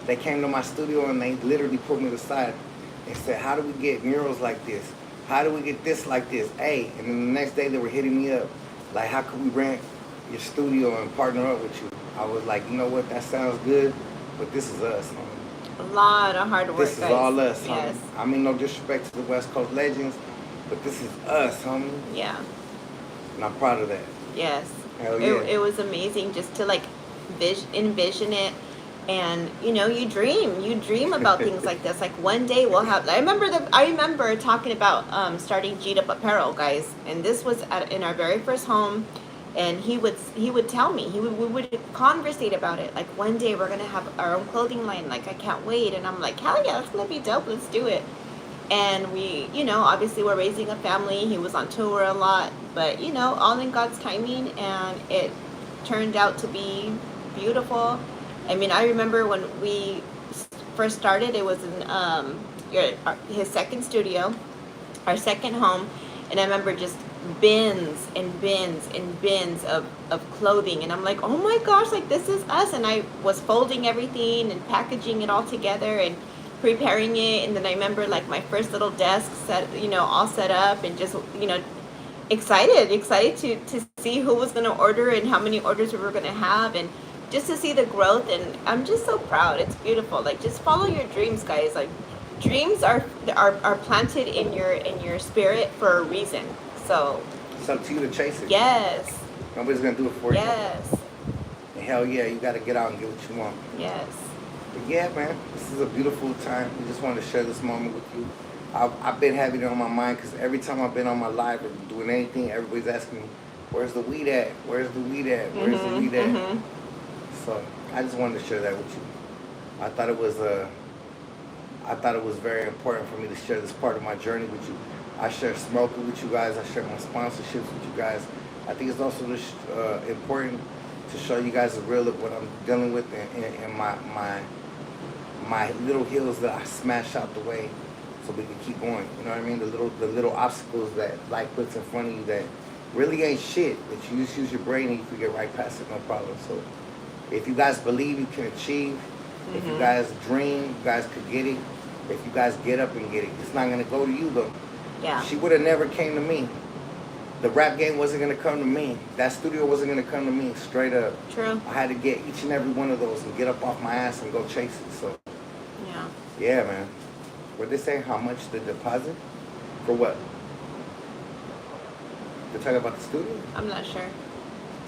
They came to my studio and they literally pulled me aside and said, "How do we get murals like this? How do we get this like this? Hey," and then the next day they were hitting me up, like, "How could we rent your studio and partner up with you?" I was like, "You know what? That sounds good, but this is us, homie. A lot of hard work, This is guys. all us, homie. Yes. I mean, no disrespect to the West Coast legends, but this is us, homie." Yeah. And I'm proud of that. Yes. Hell yeah. It was amazing just to like envision it. And you dream about things like this. Like one day we'll have. I remember talking about starting G'd Up Apparel, guys. And this was in our very first home. And he would tell me, we would conversate about it. Like one day we're gonna have our own clothing line. Like I can't wait. And I'm like, hell yeah, that's gonna be dope. Let's do it. And we, obviously we're raising a family. He was on tour a lot, but all in God's timing, and it turned out to be beautiful. I mean, I remember when we first started, it was in his second studio, our second home, and I remember just bins and bins and bins of clothing, and I'm like, oh my gosh, like this is us. And I was folding everything and packaging it all together and preparing it. And then I remember like my first little desk set, all set up, and just excited to see who was going to order and how many orders we were going to have, and just to see the growth. And I'm just so proud. It's beautiful. Like, just follow your dreams, guys. Like, dreams are planted in your spirit for a reason. So it's up to you to chase it. Yes. Nobody's gonna do it for you. Yes. And hell yeah, you gotta get out and get what you want. Yes. But yeah, man, this is a beautiful time. We just wanted to share this moment with you. I've been having it on my mind because every time I've been on my live or doing anything, everybody's asking me, "Where's the weed at? Where's the weed at? Where's the weed at?" Mm-hmm. So I just wanted to share that with you. I thought it was very important for me to share this part of my journey with you. I share smoking with you guys. I share my sponsorships with you guys. I think it's also important to show you guys the real of what I'm dealing with and my little hills that I smash out the way so we can keep going. You know what I mean? The little obstacles that life puts in front of you that really ain't shit. That you just use your brain and you can get right past it, no problem. So if you guys believe you can achieve, if you guys dream, you guys could get it. If you guys get up and get it, it's not gonna go to you though. Yeah. She would have never came to me. The rap game wasn't gonna come to me. That studio wasn't gonna come to me. Straight up. True. I had to get each and every one of those and get up off my ass and go chase it. So Yeah. yeah, man. What they say? How much the deposit? For what? They're talking about the studio? I'm not sure.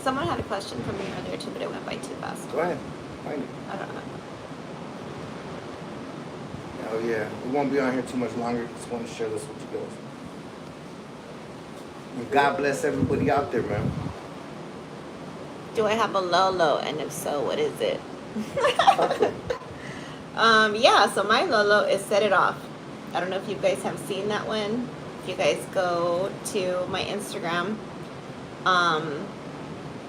Someone had a question for me earlier too, but it went by too fast. Go ahead. Find it. I don't know. Oh yeah. We won't be on here too much longer. Just want to share this with you guys. And God bless everybody out there, man. Do I have a Lolo? And if so, what is it? Okay. Yeah, so my Lolo is Set It Off. I don't know if you guys have seen that one. If you guys go to my Instagram,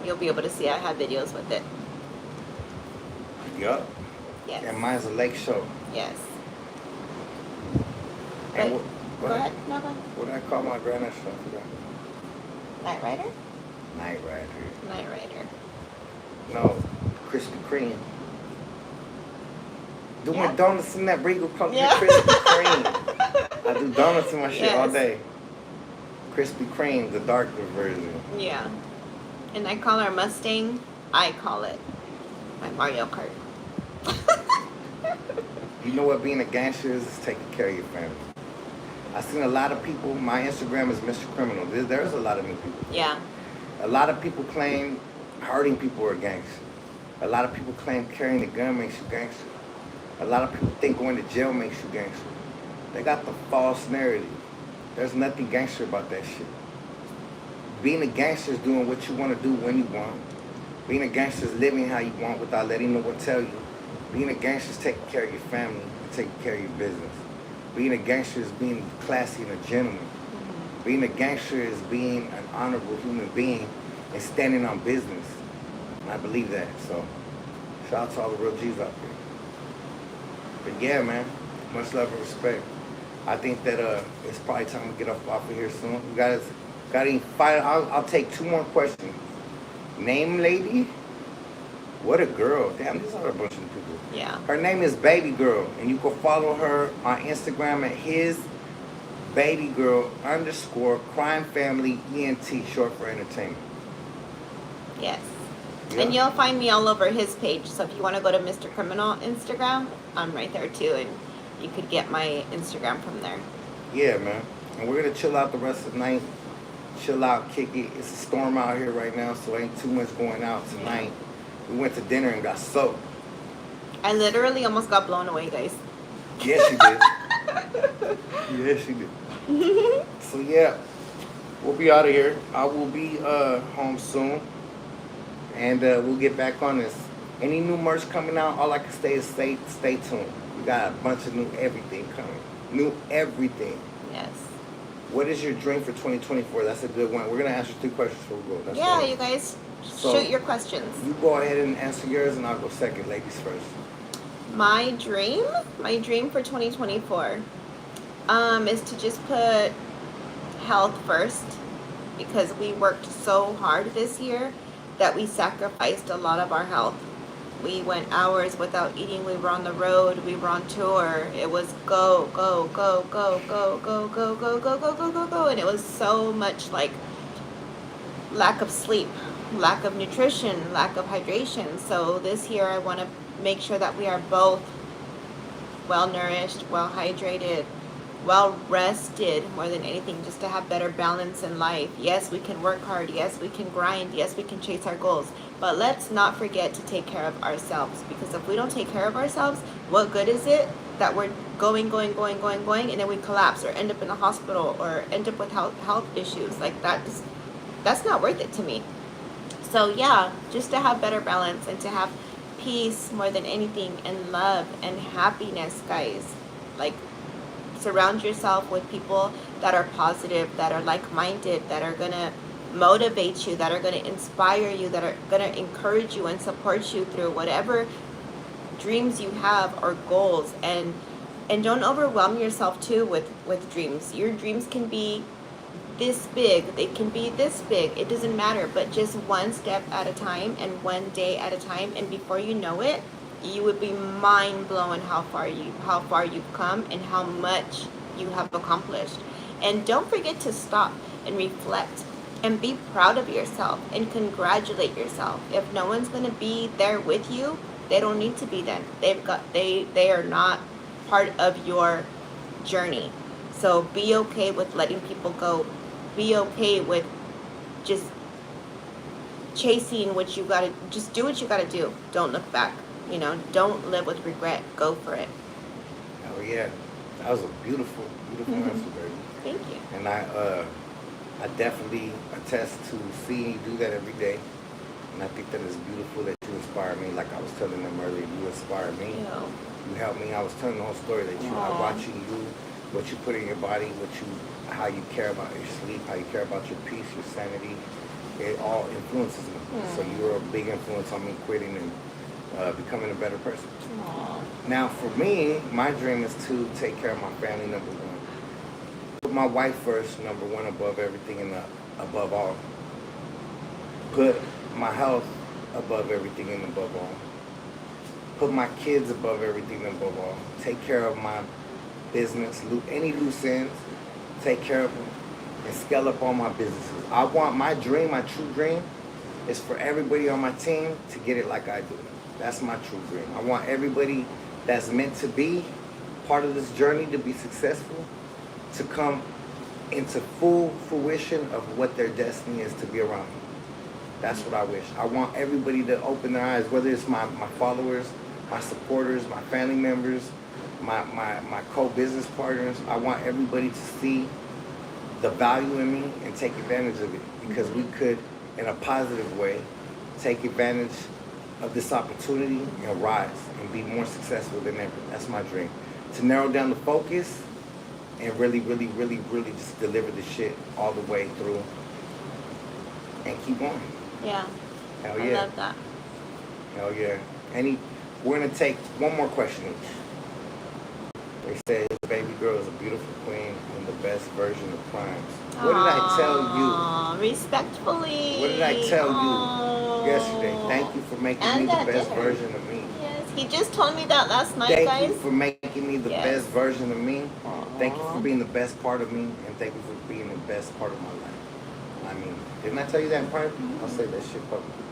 you'll be able to see I have videos with it. Yup. Yes. And mine's a lake show. Yes. And Right. Go ahead. No, go ahead. What did I call my granite show? I forgot. Night Rider? Night Rider. Night Rider. No, Krispy Kreme. Doing Yeah. donuts in that Regal called Yeah. Krispy Kreme. I do donuts in my shit all Yes. day. Krispy Kreme, the darker version. Yeah. And I call her Mustang. I call it my Mario Kart. You know what being a gangster is taking care of your family. I've seen a lot of people, my Instagram is MrCriminal. There's a lot of new people. Yeah. A lot of people claim hurting people are gangster. A lot of people claim carrying a gun makes you gangster. A lot of people think going to jail makes you gangster. They got the false narrative. There's nothing gangster about that shit. Being a gangster is doing what you want to do when you want. Being a gangster is living how you want without letting no one tell you. Being a gangster is taking care of your family and taking care of your business. Being a gangster is being classy and a gentleman. Being a gangster is being an honorable human being and standing on business. And I believe that. So shout out to all the real G's out there. But yeah, man, much love and respect. I think that it's probably time to get off of here soon. We got any final. I'll take 2 more questions. Name, lady. What a girl. Damn, these are a bunch of people. Yeah. Her name is Baby Girl, and you can follow her on Instagram at his Baby Girl _ Crime Family ENT, short for entertainment. Yes. Yeah. And you'll find me all over his page. So if you want to go to MrCriminal Instagram, I'm right there too, and you could get my Instagram from there. Yeah, man. And we're gonna chill out the rest of the night. Chill out, kick it. It's a storm out here right now, so ain't too much going out tonight. We went to dinner and got soaked. I literally almost got blown away, guys. Yes, she did. Yes, she did. So yeah, we'll be out of here. I will be home soon, and we'll get back on this. Any new merch coming out, all I can say is stay tuned. We got a bunch of new everything coming. New everything. Yes. What is your dream for 2024? That's a good one. We're gonna answer 2 questions before we go. That's Yeah, all. you guys So, shoot your questions. You go ahead and answer yours, and I'll go second. Ladies first. My dream for 2024, is to just put health first, because we worked so hard this year that we sacrificed a lot of our health. We went hours without eating. We were on the road. We were on tour. It was go, go, go, go, go, go, go, go, go, go, go, go, go. And it was so much like lack of sleep, lack of nutrition, lack of hydration. So this year I want to make sure that we are both well nourished, well hydrated, well rested, more than anything, just to have better balance in life. Yes, we can work hard. Yes, we can grind. Yes, we can chase our goals. But let's not forget to take care of ourselves, because if we don't take care of ourselves, what good is it that we're going, and then we collapse or end up in a hospital or end up with health issues? Like that's not worth it to me. So yeah, just to have better balance and to have peace more than anything, and love and happiness, guys. Like, surround yourself with people that are positive, that are like-minded, that are gonna motivate you, that are gonna inspire you, that are gonna encourage you and support you through whatever dreams you have or goals. And don't overwhelm yourself too with dreams. Your dreams can be this big, they can be this big, it doesn't matter, but just one step at a time and one day at a time, and before you know it, you would be mind blown how far you've come and how much you have accomplished. And don't forget to stop and reflect and be proud of yourself and congratulate yourself. If no one's going to be there with you, they don't need to be then. They are not part of your journey. So be okay with letting people go. Be okay with just chasing what you gotta, just do what you gotta do. Don't look back. You know, don't live with regret. Go for it. Oh yeah, that was a beautiful answer, baby. Thank you. And I definitely attest to seeing you do that every day. And I think that it's beautiful that you inspire me. Like I was telling them earlier, you inspire me. You help me. I was telling the whole story that I watching you, what you put in your body, how you care about your sleep, how you care about your peace, your sanity. It all influences me. So you're a big influence on me quitting and becoming a better person. Now for me, my dream is to take care of my family, number one. Put my wife first, number one, above everything and above all. Put my health above everything and above all. Put my kids above everything and above all. Take care of my business, any loose ends, take care of them, and scale up all my businesses. I want my dream, my true dream, is for everybody on my team to get it like I do. That's my true dream. I want everybody that's meant to be part of this journey to be successful, to come into full fruition of what their destiny is to be around me. That's what I wish. I want everybody to open their eyes, whether it's my followers, my supporters, my family members, my co-business partners. I want everybody to see the value in me and take advantage of it, because we could, in a positive way, take advantage of this opportunity and rise and be more successful than ever. That's my dream. To narrow down the focus and really just deliver the shit all the way through and keep going. Yeah. Hell I yeah. love that. Hell yeah. We're gonna take one more question each. They say his baby girl is a beautiful queen and the best version of Primes. What did I tell you? Respectfully. What did I tell you yesterday? Thank you for making me the best version of me. Yes, he just told me that last night, Thank guys. you for making me the best version of me. Thank you for being the best part of me, and thank you for being the best part of my life. I mean, didn't I tell you that in private? I'll say that shit publicly.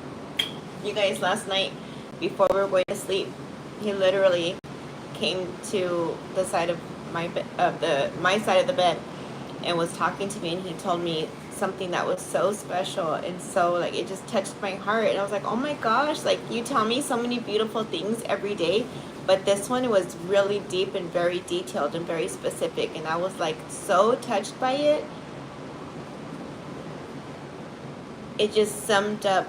You guys, last night, before we were going to sleep, he literally came to the side of my side of the bed and was talking to me, and he told me something that was so special and so, like, it just touched my heart. And I was like, oh my gosh, like, you tell me so many beautiful things every day, but this one was really deep and very detailed and very specific, and I was like so touched by it. It just summed up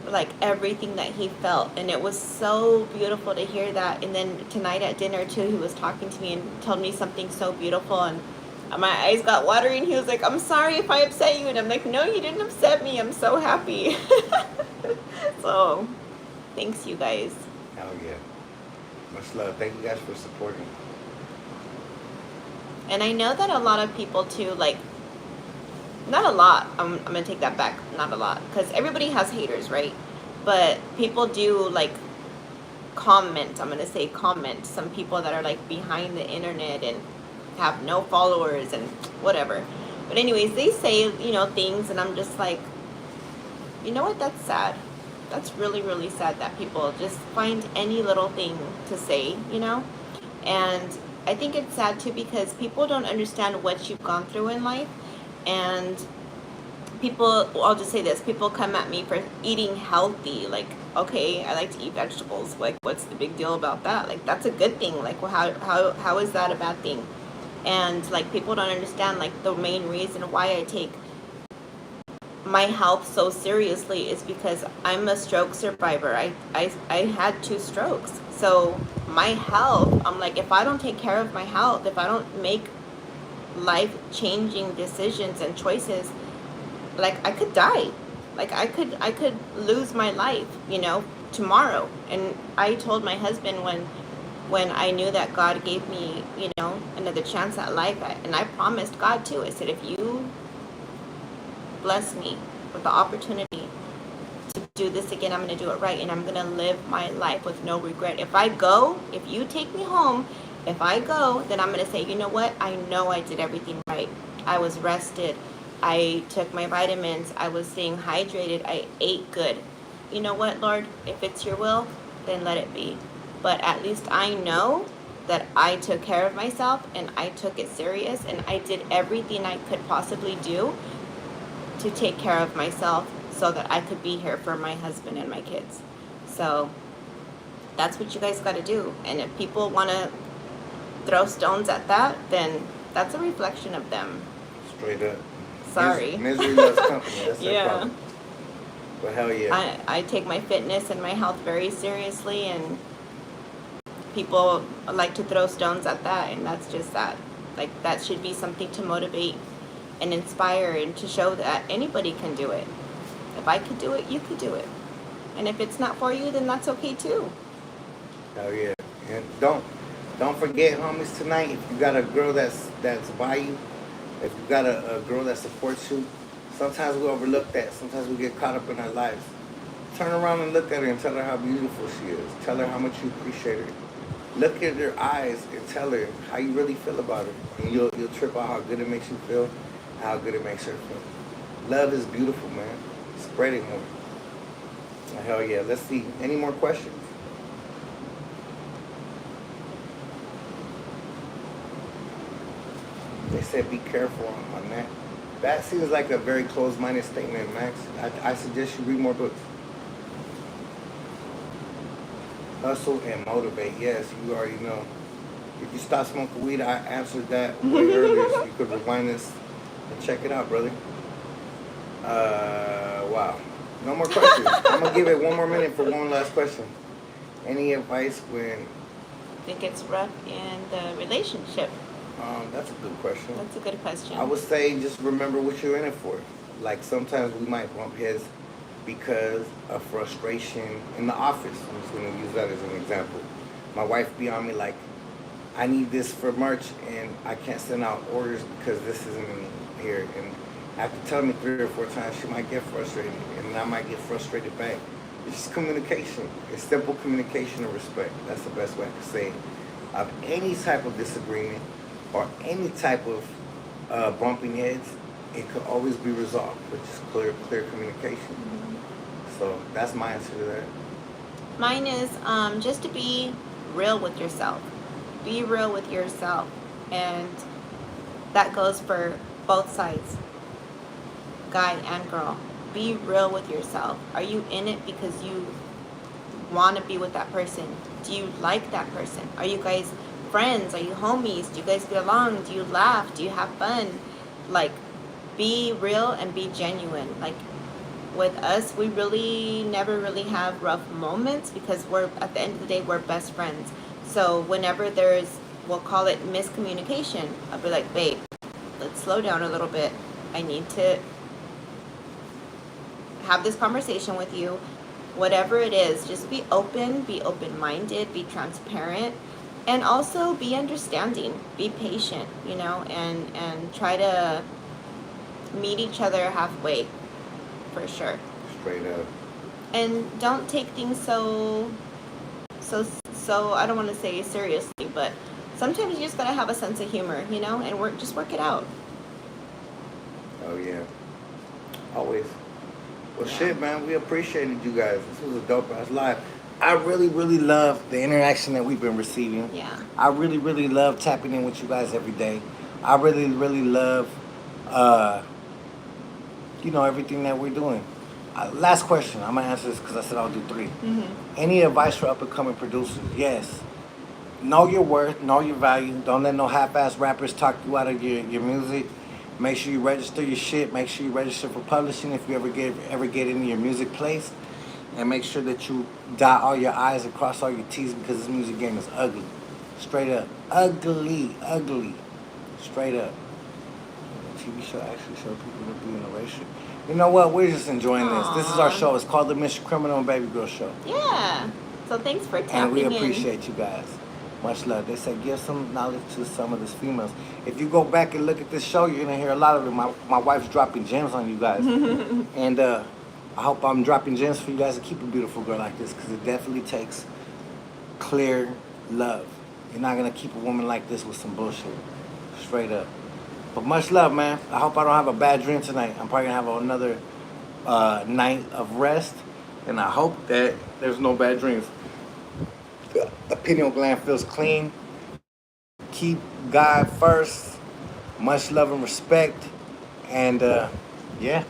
like everything that he felt, and it was so beautiful to hear that. And then tonight at dinner too, he was talking to me and told me something so beautiful, and my eyes got watery, and he was like, I'm sorry if I upset you, and I'm like, no, you didn't upset me, I'm so happy. So thanks, you guys. Hell yeah. Much love. Thank you guys for supporting. And I know that a lot of people too, like, not a lot, I'm gonna take that back, not a lot, because everybody has haters, right? But people do, like, comment, I'm gonna say comment, some people that are like behind the internet and have no followers and whatever. But anyways, they say, you know, things, and I'm just like, you know what, that's sad. That's really, really sad that people just find any little thing to say, you know? And I think it's sad too, because people don't understand what you've gone through in life. And people, I'll just say this, people come at me for eating healthy. Like, okay, I like to eat vegetables. Like, what's the big deal about that? Like, that's a good thing. Like, well, how is that a bad thing? And, like, people don't understand, like, the main reason why I take my health so seriously is because I'm a stroke survivor. I had 2 strokes. So my health, I'm like, if I don't take care of my health, if I don't make life-changing decisions and choices, like, I could die. Like, I could lose my life, you know, tomorrow. And I told my husband when I knew that God gave me, you know, another chance at life, and I promised God too, I said, if you bless me with the opportunity to do this again, I'm going to do it right, and I'm going to live my life with no regret. If I go, if you take me home, if I go, then I'm going to say, you know what, I know I did everything right. I was rested, I took my vitamins, I was staying hydrated, I ate good. You know what, Lord, if it's your will, then let it be. But at least I know that I took care of myself, and I took it serious, and I did everything I could possibly do to take care of myself so that I could be here for my husband and my kids. So that's what you guys got to do. And if people want to throw stones at that, then that's a reflection of them. Straight up. Sorry. Misery loves company. That's their Yeah. problem. But hell yeah. I take my fitness and my health very seriously, and people like to throw stones at that, and that's just that. Like, that should be something to motivate and inspire, and to show that anybody can do it. If I could do it, you could do it. And if it's not for you, then that's okay too. Hell yeah. And don't forget, homies, tonight, if you got a girl that's by you, if you got a girl that supports you, sometimes we overlook that. Sometimes we get caught up in our lives. Turn around and look at her and tell her how beautiful she is. Tell her how much you appreciate her. Look at her eyes and tell her how you really feel about her. And you'll trip out how good it makes you feel, how good it makes her feel. Love is beautiful, man. Spread it more. Hell yeah. Let's see. Any more questions? They said be careful on that. That seems like a very closed-minded statement, Max. I suggest you read more books. Hustle and motivate. Yes, you already know. If you stop smoking weed, I answered that way earlier, so you could rewind this and check it out, brother. Wow. No more questions. I'm going to give it 1 more minute for one last question. Any advice when... think it's rough in the relationship? That's a good question. That's a good question. I would say just remember what you're in it for. Like sometimes we might bump heads because of frustration in the office. I'm just gonna use that as an example. My wife be on me like, I need this for merch and I can't send out orders because this isn't in here. And after telling me 3 or 4 times, she might get frustrated and I might get frustrated back. It's just communication. It's simple communication and respect. That's the best way I can say it. Of any type of disagreement or any type of bumping heads, it could always be resolved with just clear communication. So that's my answer to that. Mine is just to be real with yourself. Be real with yourself. And that goes for both sides, guy and girl. Be real with yourself. Are you in it because you want to be with that person? Do you like that person? Are you guys friends? Are you homies? Do you guys get along? Do you laugh? Do you have fun? Like, be real and be genuine. Like, with us, we really never really have rough moments because we're, at the end of the day, we're best friends. So whenever there's, we'll call it miscommunication, I'll be like, babe, let's slow down a little bit. I need to have this conversation with you. Whatever it is, just be open-minded, be transparent, and also be understanding, be patient, you know, and try to meet each other halfway, for sure. Straight up. And don't take things so I don't want to say seriously, but sometimes you just gotta have a sense of humor, you know, and work it out. Oh yeah. Always. Well, Yeah. shit, man, we appreciated you guys. This was a dope ass live. I really, really love the interaction that we've been receiving. Yeah. I really, really love tapping in with you guys every day. I really, really love, everything that we're doing. Last question. I'm gonna answer this because I said I'll do 3. Any advice for up and coming producers? Yes. Know your worth. Know your value. Don't let no half-ass rappers talk you out of your music. Make sure you register your shit. Make sure you register for publishing if you ever get into your music place. And make sure that you dot all your I's and cross all your T's because this music game is ugly. Straight up. Ugly. Straight up. The TV show actually showed people to be in a relationship. You know what? We're just enjoying this. This is our show. It's called the MrCriminal and Baby Girl Show. Yeah. So thanks for tapping in. And we appreciate you guys. Much love. They said give some knowledge to some of these females. If you go back and look at this show, you're going to hear a lot of it. My wife's dropping gems on you guys. And I hope I'm dropping gems for you guys to keep a beautiful girl like this because it definitely takes clear love. You're not going to keep a woman like this with some bullshit. Straight up. But much love, man. I hope I don't have a bad dream tonight. I'm probably going to have another night of rest. And I hope that there's no bad dreams. The pineal gland feels clean. Keep God first. Much love and respect. And yeah.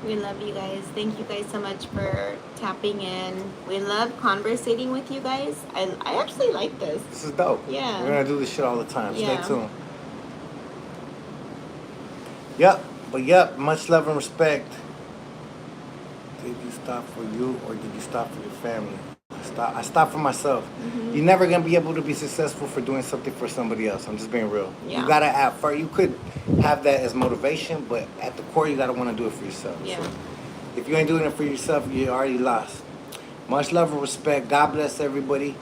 We love you guys. Thank you guys so much for tapping in. We love conversating with you guys. I actually like this. This is dope. Yeah. We're going to do this shit all the time. Yeah. Stay tuned. Yep. Much love and respect. Did you stop for you or did you stop for your family? I stopped for myself. You're never going to be able to be successful for doing something for somebody else. I'm just being real. Yeah. You got to have first. You could have that as motivation, but at the core, you got to want to do it for yourself. Yeah. So if you ain't doing it for yourself, you already lost. Much love and respect. God bless everybody.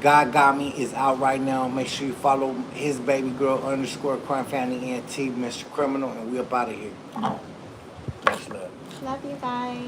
God Got Me is out right now. Make sure you follow his baby girl _crime family and Mr. Criminal, and we up out of here. Much love. Love you guys.